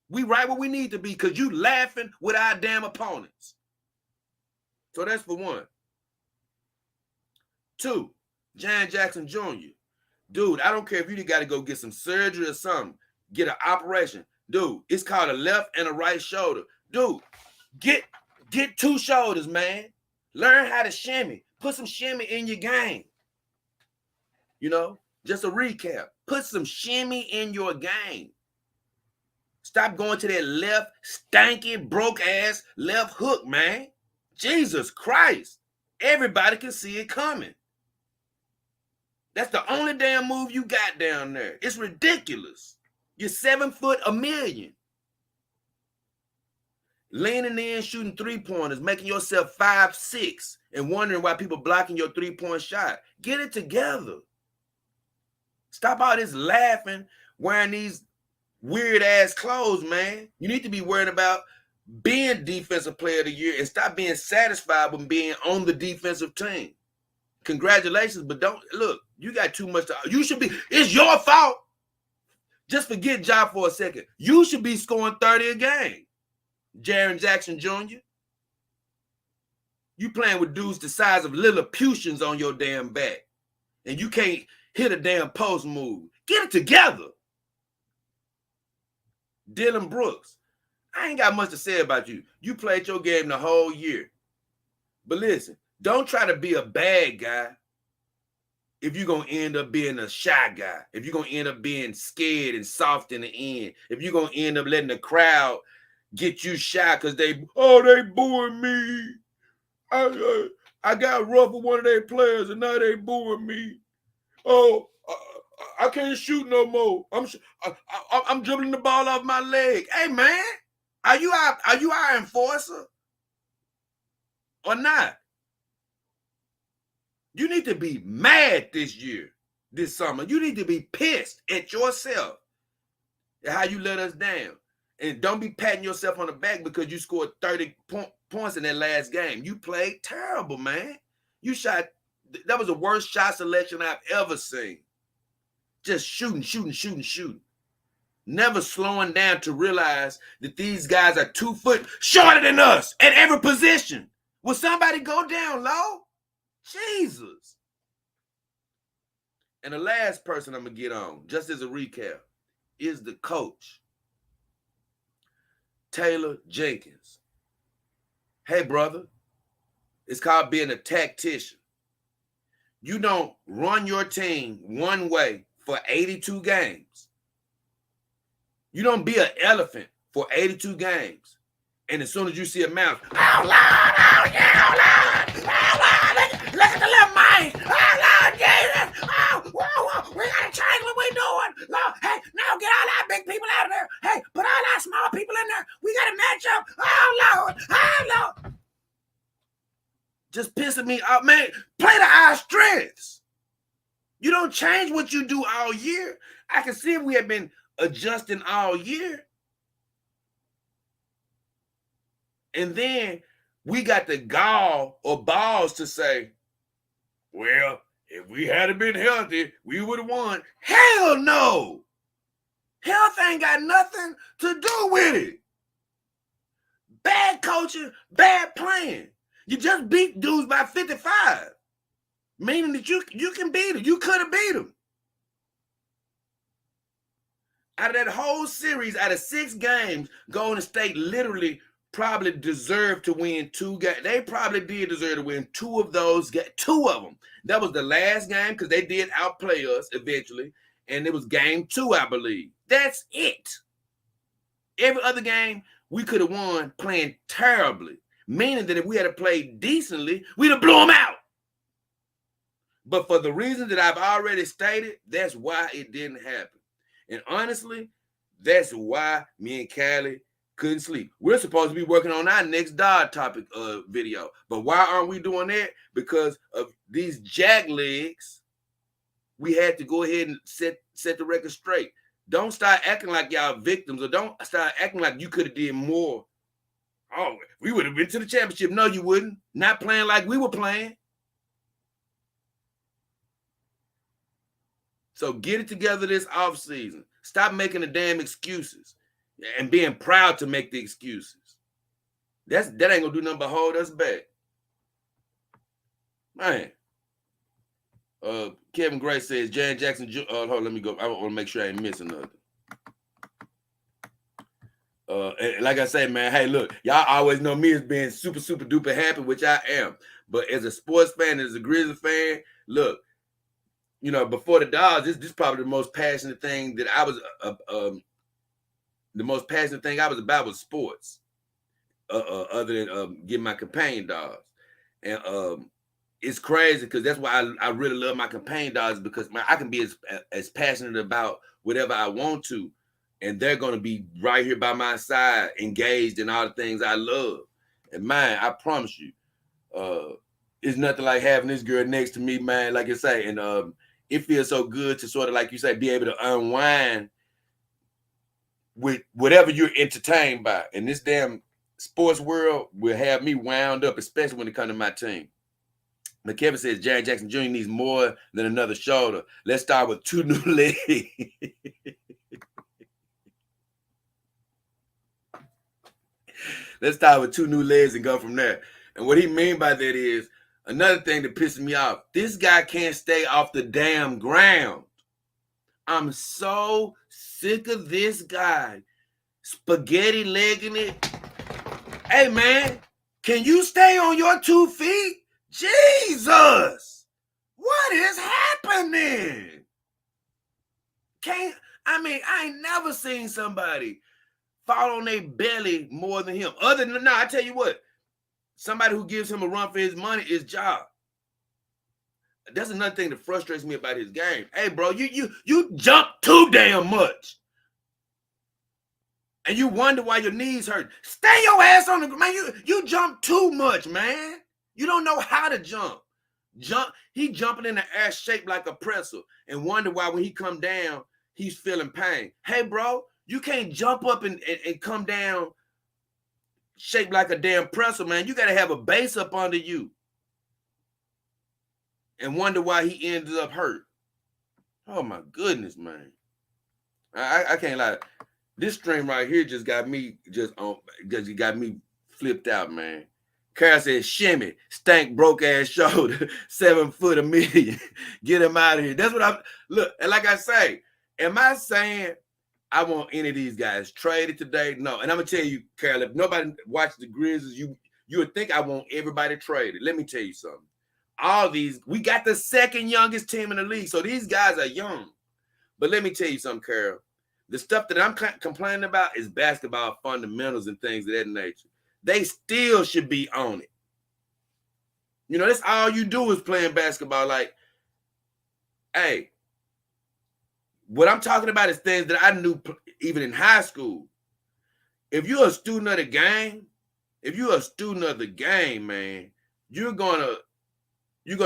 We right where we need to be because you laughing with our damn opponents. So that's for one. 2, Jan Jackson Jr. Dude, I don't care if you got to go get some surgery or something. Get an operation. Dude, it's called a left and a right shoulder. Dude, get 2 shoulders, man. Learn how to shimmy. Put some shimmy in your game. You know, just a recap. Put some shimmy in your game. Stop going to that left, stanky, broke-ass left hook, man. Jesus Christ. Everybody can see it coming. That's the only damn move you got down there. It's ridiculous. You're 7 foot a million. Leaning in, shooting 3-pointers, making yourself 5'6", and wondering why people blocking your 3-point shot. Get it together. Stop all this laughing, wearing these weird-ass clothes, man. You need to be worried about being Defensive Player of the Year and stop being satisfied with being on the defensive team. Congratulations, but don't, look, you got too much you should be, it's your fault. Just forget Ja for a second. You should be scoring 30 a game. Jaren Jackson Jr. You playing with dudes the size of Lilliputians on your damn back. And you can't hit a damn post move. Get it together. Dylan Brooks. I ain't got much to say about you. You played your game the whole year. But listen, don't try to be a bad guy if you're going to end up being a shy guy. If you're going to end up being scared and soft in the end. If you're going to end up letting the crowd get you shy because they booing me. I got rough with one of their players and now they booing me. I can't shoot no more. I'm dribbling the ball off my leg. Hey man, are you our enforcer or not? You need to be mad this summer. You need to be pissed at yourself at how you let us down. And don't be patting yourself on the back because you scored 30 points in that last game. You played terrible, man. You shot, that was the worst shot selection I've ever seen. Just shooting. Never slowing down to realize that these guys are 2 foot shorter than us at every position. Will somebody go down low? Jesus. And the last person I'm going to get on, just as a recap, is the coach. Taylor Jenkins. Hey, brother, it's called being a tactician. You don't run your team one way for 82 games. You don't be an elephant for 82 games. And as soon as you see a mouse, oh, Lord, oh, yeah, oh, Lord, oh, Lord, look at the little mice, oh, Lord, Jesus, oh, whoa, we got to change what we're doing. Lord, hey, now get all our big people out of there. Hey, put all our small people in there. We got to match up. Oh, Lord. Just pissing me off, man. Play to our strengths. You don't change what you do all year. I can see if we have been adjusting all year. And then we got the gall or balls to say, well, if we hadn't been healthy, we would have won. Hell no. Health ain't got nothing to do with it. Bad coaching, bad playing. You just beat dudes by 55. meaning that you can beat them. You could have beat them. Out of that whole series, out of 6 games, Golden State literally probably deserved to win 2 games. They probably did deserve to win 2 of those, 2 of them. That was the last game because they did outplay us eventually, and it was game 2, I believe. That's it. Every other game, we could have won playing terribly, meaning that if we had played decently, we'd have blew them out. But for the reasons that I've already stated, that's why it didn't happen. And honestly, that's why me and Callie couldn't sleep. We're supposed to be working on our next dog topic video. But why aren't we doing that? Because of these jack legs, we had to go ahead and set the record straight. Don't start acting like y'all victims, or don't start acting like you could have did more. Oh, we would have been to the championship. No, you wouldn't. Not playing like we were playing. So get it together this offseason. Stop making the damn excuses and being proud to make the excuses. That ain't gonna do nothing but hold us back. Man. Kevin Gray says, Jan Jackson, hold on, let me go. I want to make sure I ain't missing nothing. And like I say, man, hey, look, y'all always know me as being super, super duper happy, which I am. But as a sports fan, as a Grizzlies fan, look, you know, before the Dogs, this is probably the most passionate thing that I was, the most passionate thing I was about was sports, other than getting my companion dogs. And it's crazy because that's why I really love my companion dogs, because I can be as passionate about whatever I want to, and they're going to be right here by my side, engaged in all the things I love. And man, I promise you, it's nothing like having this girl next to me, man, like you say. And it feels so good to sort of, like you say, be able to unwind with whatever you're entertained by. And this damn sports world will have me wound up, especially when it comes to my team. But Kevin says Jared Jackson Jr. needs more than another shoulder. Let's start with 2 new legs. Let's start with 2 new legs and go from there. And what he mean by that is, another thing that pisses me off, this guy can't stay off the damn ground. I'm so sick of this guy spaghetti legging it. Hey, man, can you stay on your 2 feet? Jesus! What is happening? I ain't never seen somebody fall on their belly more than him. Other than, I tell you what, somebody who gives him a run for his money is Ja. That's another thing that frustrates me about his game. Hey, bro, you jump too damn much. And you wonder why your knees hurt. Stay your ass on the ground. Man, you jump too much, man. You don't know how to jump. He jumping in the air shaped like a pretzel and wonder why when he come down, he's feeling pain. Hey, bro, you can't jump up and come down shaped like a damn pretzel, man. You got to have a base up under you. And wonder why he ended up hurt. Oh, my goodness, man. I can't lie. This stream right here just got me flipped out, man. Carl says, shimmy, stank, broke ass shoulder, 7 foot $1 million. Get him out of here. That's what look, and like I say, am I saying I want any of these guys traded today? No. And I'm gonna tell you, Carl, if nobody watches the Grizzlies, you would think I want everybody traded. Let me tell you something. All these, we got the 2nd youngest team in the league, so these guys are young. But let me tell you something, Carl. The stuff that I'm complaining about is basketball fundamentals and things of that nature. They still should be on it. You know, that's all you do is playing basketball. Like, hey, what I'm talking about is things that I knew even in high school. If you're a student of the game, man, you're gonna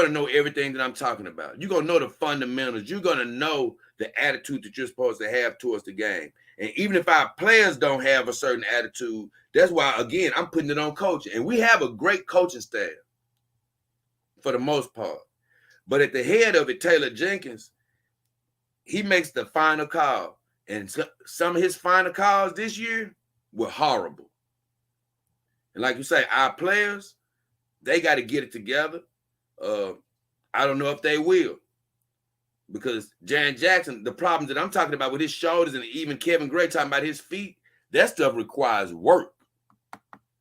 know everything that I'm talking about. You're gonna know the fundamentals. You're gonna know the attitude that you're supposed to have towards the game. And even if our players don't have a certain attitude, that's why, again, I'm putting it on coaching. And we have a great coaching staff for the most part. But at the head of it, Taylor Jenkins, he makes the final call. And some of his final calls this year were horrible. And like you say, our players, they got to get it together. I don't know if they will. Because Jan Jackson, the problems that I'm talking about with his shoulders, and even Kevin Gray talking about his feet, that stuff requires work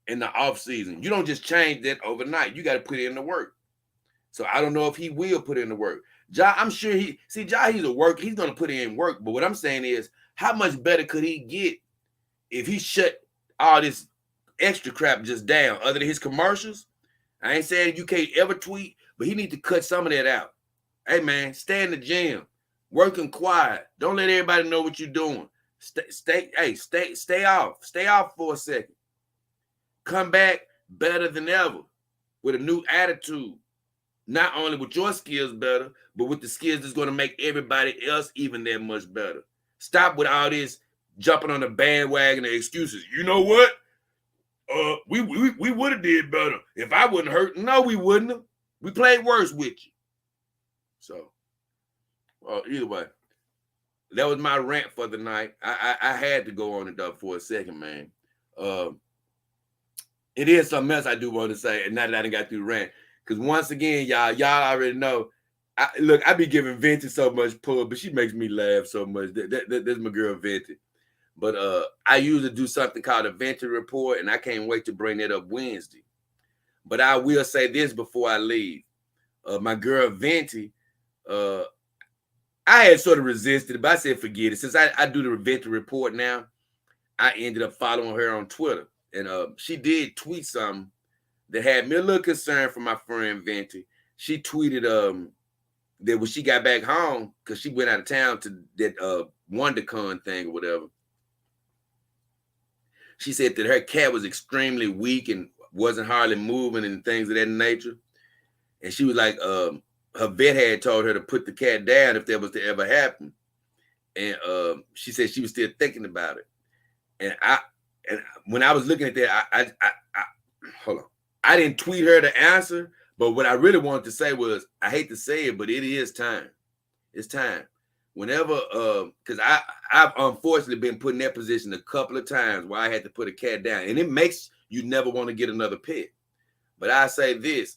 in the offseason. You don't just change that overnight. You got to put in the work. So I don't know if he will put in the work. Ja, I'm sure he's a worker. He's going to put in work. But what I'm saying is, how much better could he get if he shut all this extra crap just down, other than his commercials? I ain't saying you can't ever tweet, but he need to cut some of that out. Hey, man, stay in the gym. Working quiet. Don't let everybody know what you're doing. Stay off. Stay off for a second. Come back better than ever with a new attitude. Not only with your skills better, but with the skills that's going to make everybody else even that much better. Stop with all this jumping on the bandwagon and excuses. You know what? We would have did better if I wasn't hurt. No, we wouldn't have. We played worse with you. So, either way, that was my rant for the night. I had to go on it though for a second, man. It is something else I do want to say, and now that I done got through the rant, because once again, y'all already know. I be giving Venti so much pull, but she makes me laugh so much. That's my girl Venti. But I usually do something called a Venti report, and I can't wait to bring that up Wednesday. But I will say this before I leave. My girl Venti, I had sort of resisted it, but I said forget it. Since I do the Venti report now, I ended up following her on Twitter. And she did tweet something that had me a little concerned for my friend Venti. She tweeted that when she got back home, because she went out of town to that WonderCon thing or whatever, she said that her cat was extremely weak and wasn't hardly moving and things of that nature. And she was like, her vet had told her to put the cat down if that was to ever happen. And she said she was still thinking about it. And when I was looking at that, I hold on. I didn't tweet her the answer, but what I really wanted to say was, I hate to say it, but it is time. It's time. Whenever, because I've unfortunately been put in that position a couple of times where I had to put a cat down, and it makes you never want to get another pet. But I say this,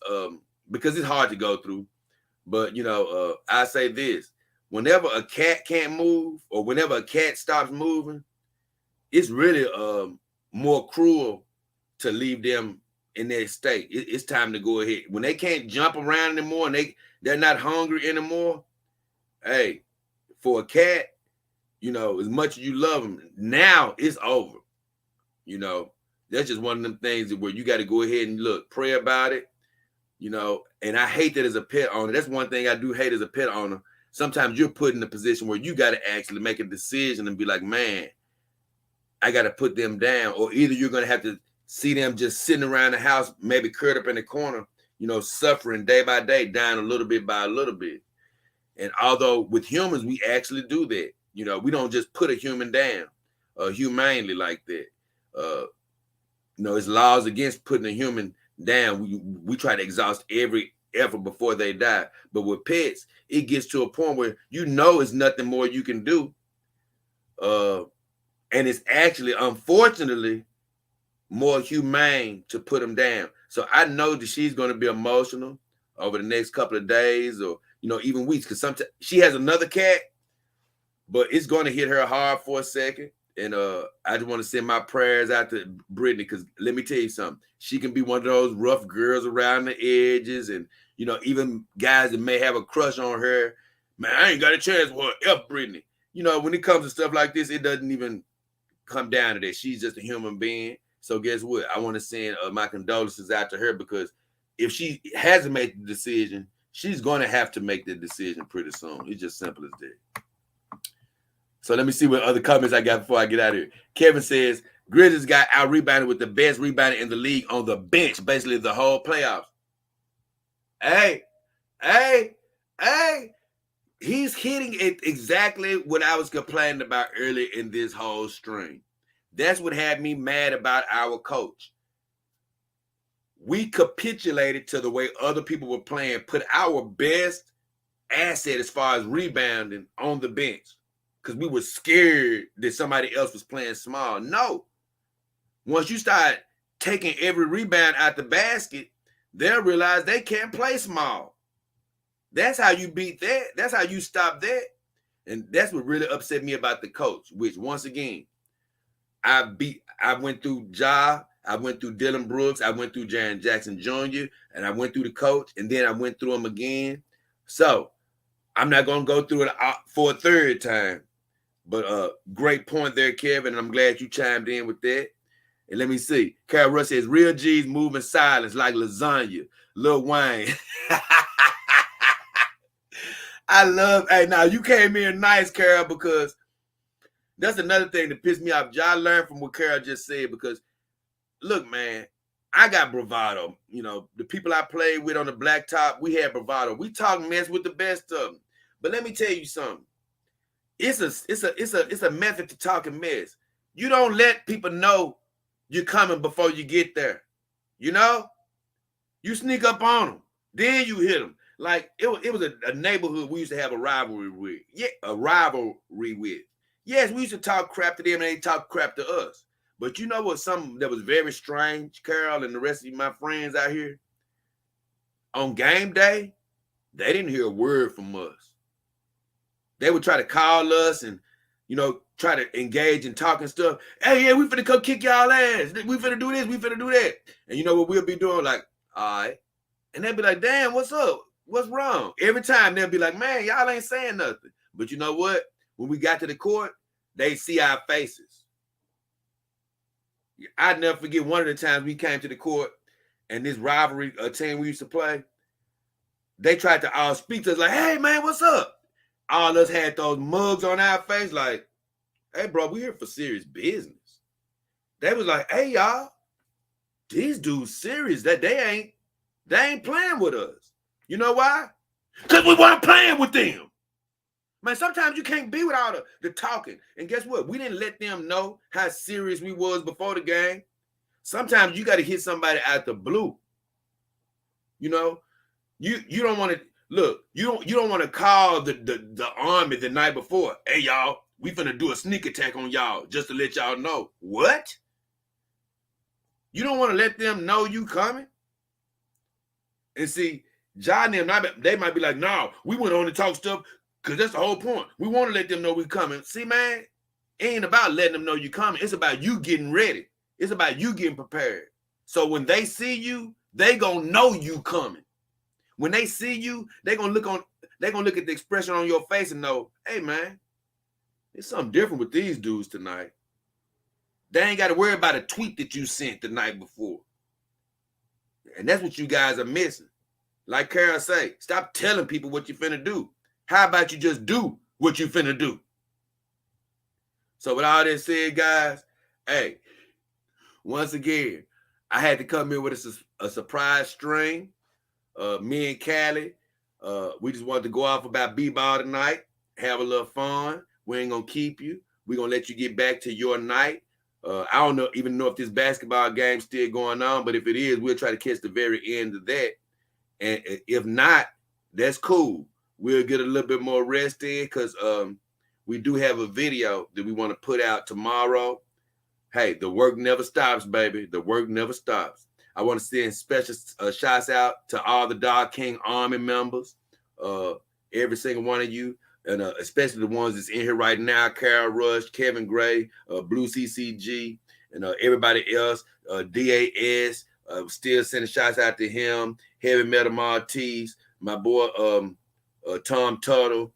because it's hard to go through, but I say this: whenever a cat can't move, or whenever a cat stops moving, it's really more cruel to leave them in their state. It's time to go ahead. When they can't jump around anymore and they're not hungry anymore, hey, for a cat, as much as you love them, now it's over. That's just one of them things where you got to go ahead and pray about it. And I hate that as a pet owner. That's one thing I do hate as a pet owner. Sometimes you're put in a position where you got to actually make a decision and be like, man, I got to put them down. Or either you're going to have to see them just sitting around the house, maybe curled up in the corner, suffering day by day, dying a little bit by a little bit. And although with humans, we actually do that. We don't just put a human down humanely like that. It's laws against putting a human down. We try to exhaust every effort before they die. But with pets, it gets to a point where it's nothing more you can do. And it's actually, unfortunately, more humane to put them down. So I know that she's going to be emotional over the next couple of days or, even weeks, because sometimes she has another cat, but it's going to hit her hard for a second. And I just want to send my prayers out to Brittany, because let me tell you something. She can be one of those rough girls around the edges, and, even guys that may have a crush on her. Man, I ain't got a chance for her. F Brittany. When it comes to stuff like this, it doesn't even come down to that. She's just a human being. So guess what? I want to send my condolences out to her, because if she hasn't made the decision, she's going to have to make the decision pretty soon. It's just simple as that. So let me see what other comments I got before I get out of here. Kevin says, Grizzlies got out-rebounded with the best rebounder in the league on the bench, basically the whole playoffs. Hey, he's hitting it exactly what I was complaining about earlier in this whole stream. That's what had me mad about our coach. We capitulated to the way other people were playing, put our best asset as far as rebounding on the bench, because we were scared that somebody else was playing small. No. Once you start taking every rebound out the basket, they'll realize they can't play small. That's how you beat that. That's how you stop that. And that's what really upset me about the coach, which once again, I went through Ja, I went through Dylan Brooks, I went through Jaren Jackson Jr., and I went through the coach, and then I went through him again. So I'm not going to go through it for a third time. But great point there, Kevin, and I'm glad you chimed in with that. And let me see. Carol Russ says, real G's moving silence like lasagna. Lil Wayne. Hey, now you came in nice, Carol, because that's another thing that pissed me off. I learned from what Carol just said, because look, man, I got bravado. You know, the people I played with on the blacktop, we had bravado. We talk mess with the best of them. But let me tell you something. It's a method to talking mess. You don't let people know you're coming before you get there. You know? You sneak up on them. Then you hit them. Like, it was a neighborhood we used to have a rivalry with. Yeah, a rivalry with. Yes, we used to talk crap to them and they talk crap to us. But you know what? Something that was very strange, Carol and the rest of my friends out here? On game day, they didn't hear a word from us. They would try to call us and, you know, try to engage in talking stuff. Hey, yeah, we finna come kick y'all ass. We finna do this. We finna do that. And you know what we'll be doing? Like, all right. And they'll be like, damn, what's up? What's wrong? Every time they'll be like, man, y'all ain't saying nothing. But you know what? When we got to the court, they see our faces. I'd never forget one of the times we came to the court and this rivalry team we used to play, they tried to all speak to us like, hey, man, what's up? All of us had those mugs on our face like, hey, bro, we here for serious business. They was like, hey, y'all, these dudes serious. That they ain't playing with us. You know why? Because we weren't playing with them. Man, sometimes you can't be with all the talking. And guess what? We didn't let them know how serious we was before the game. Sometimes you got to hit somebody out the blue. You know, you don't want to look. You don't want to call the army the night before. Hey, y'all, we finna do a sneak attack on y'all just to let y'all know. What? You don't want to let them know you coming? And see, John and them, they might be like, no, we went on to talk stuff because that's the whole point. We want to let them know we coming. See, man, it ain't about letting them know you coming. It's about you getting ready. It's about you getting prepared. So when they see you, they gonna know you coming. When they see you, they're gonna look at the expression on your face and know, hey, man, there's something different with these dudes tonight. They ain't got to worry about a tweet that you sent the night before. And that's what you guys are missing. Like Carol say, stop telling people what you finna do. How about you just do what you finna do? So with all that said, guys, hey, once again, I had to come in with a surprise stream. Me and Callie, we just wanted to go off about b-ball tonight, have a little fun. We ain't gonna keep you. We're gonna let you get back to your night. I don't even know if this basketball game's still going on, but if it is, we'll try to catch the very end of that. And if not, that's cool. We'll get a little bit more rest in because we do have a video that we want to put out tomorrow. Hey, the work never stops, baby. The work never stops. I want to send special shouts out to all the Dog King Army members, every single one of you, and especially the ones that's in here right now, Carol Rush, Kevin Gray, Blue CCG, and everybody else, DAS, still sending shouts out to him, Heavy Metal Maltese, my boy Tom Tuttle.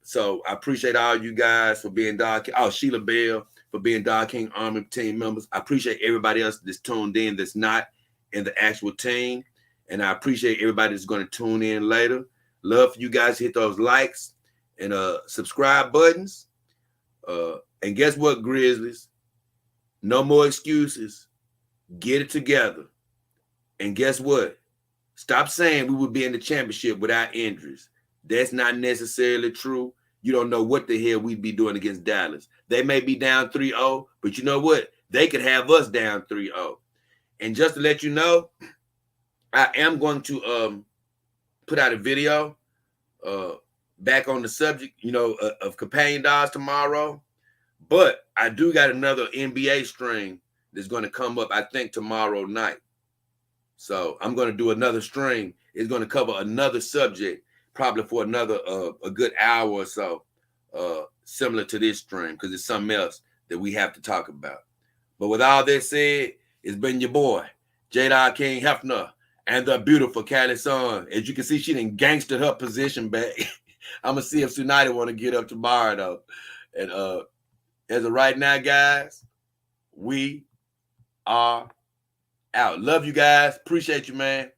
So I appreciate all you guys for being Dog King. Oh, Sheila Bell for being Dog King Army team members. I appreciate everybody else that's tuned in that's not in the actual team. And I appreciate everybody that's going to tune in later. Love for you guys to hit those likes and subscribe buttons. And guess what, Grizzlies? No more excuses. Get it together. And guess what? Stop saying we would be in the championship without injuries. That's not necessarily true. You don't know what the hell we'd be doing against Dallas. They may be down 3-0, but you know what? They could have us down 3-0. And just to let you know, I am going to put out a video back on the subject, of companion dogs tomorrow. But I do got another NBA stream that's going to come up, I think, tomorrow night. So I'm going to do another stream. It's going to cover another subject probably for another a good hour or so, similar to this stream, because it's something else that we have to talk about. But with all that said, it's been your boy, J. King Hefner, and the beautiful Cali Sun. As you can see, she done gangstered her position back. I'm gonna see if Tsunade want to get up tomorrow though. And as of right now, guys, we are out. Love you guys. Appreciate you, man.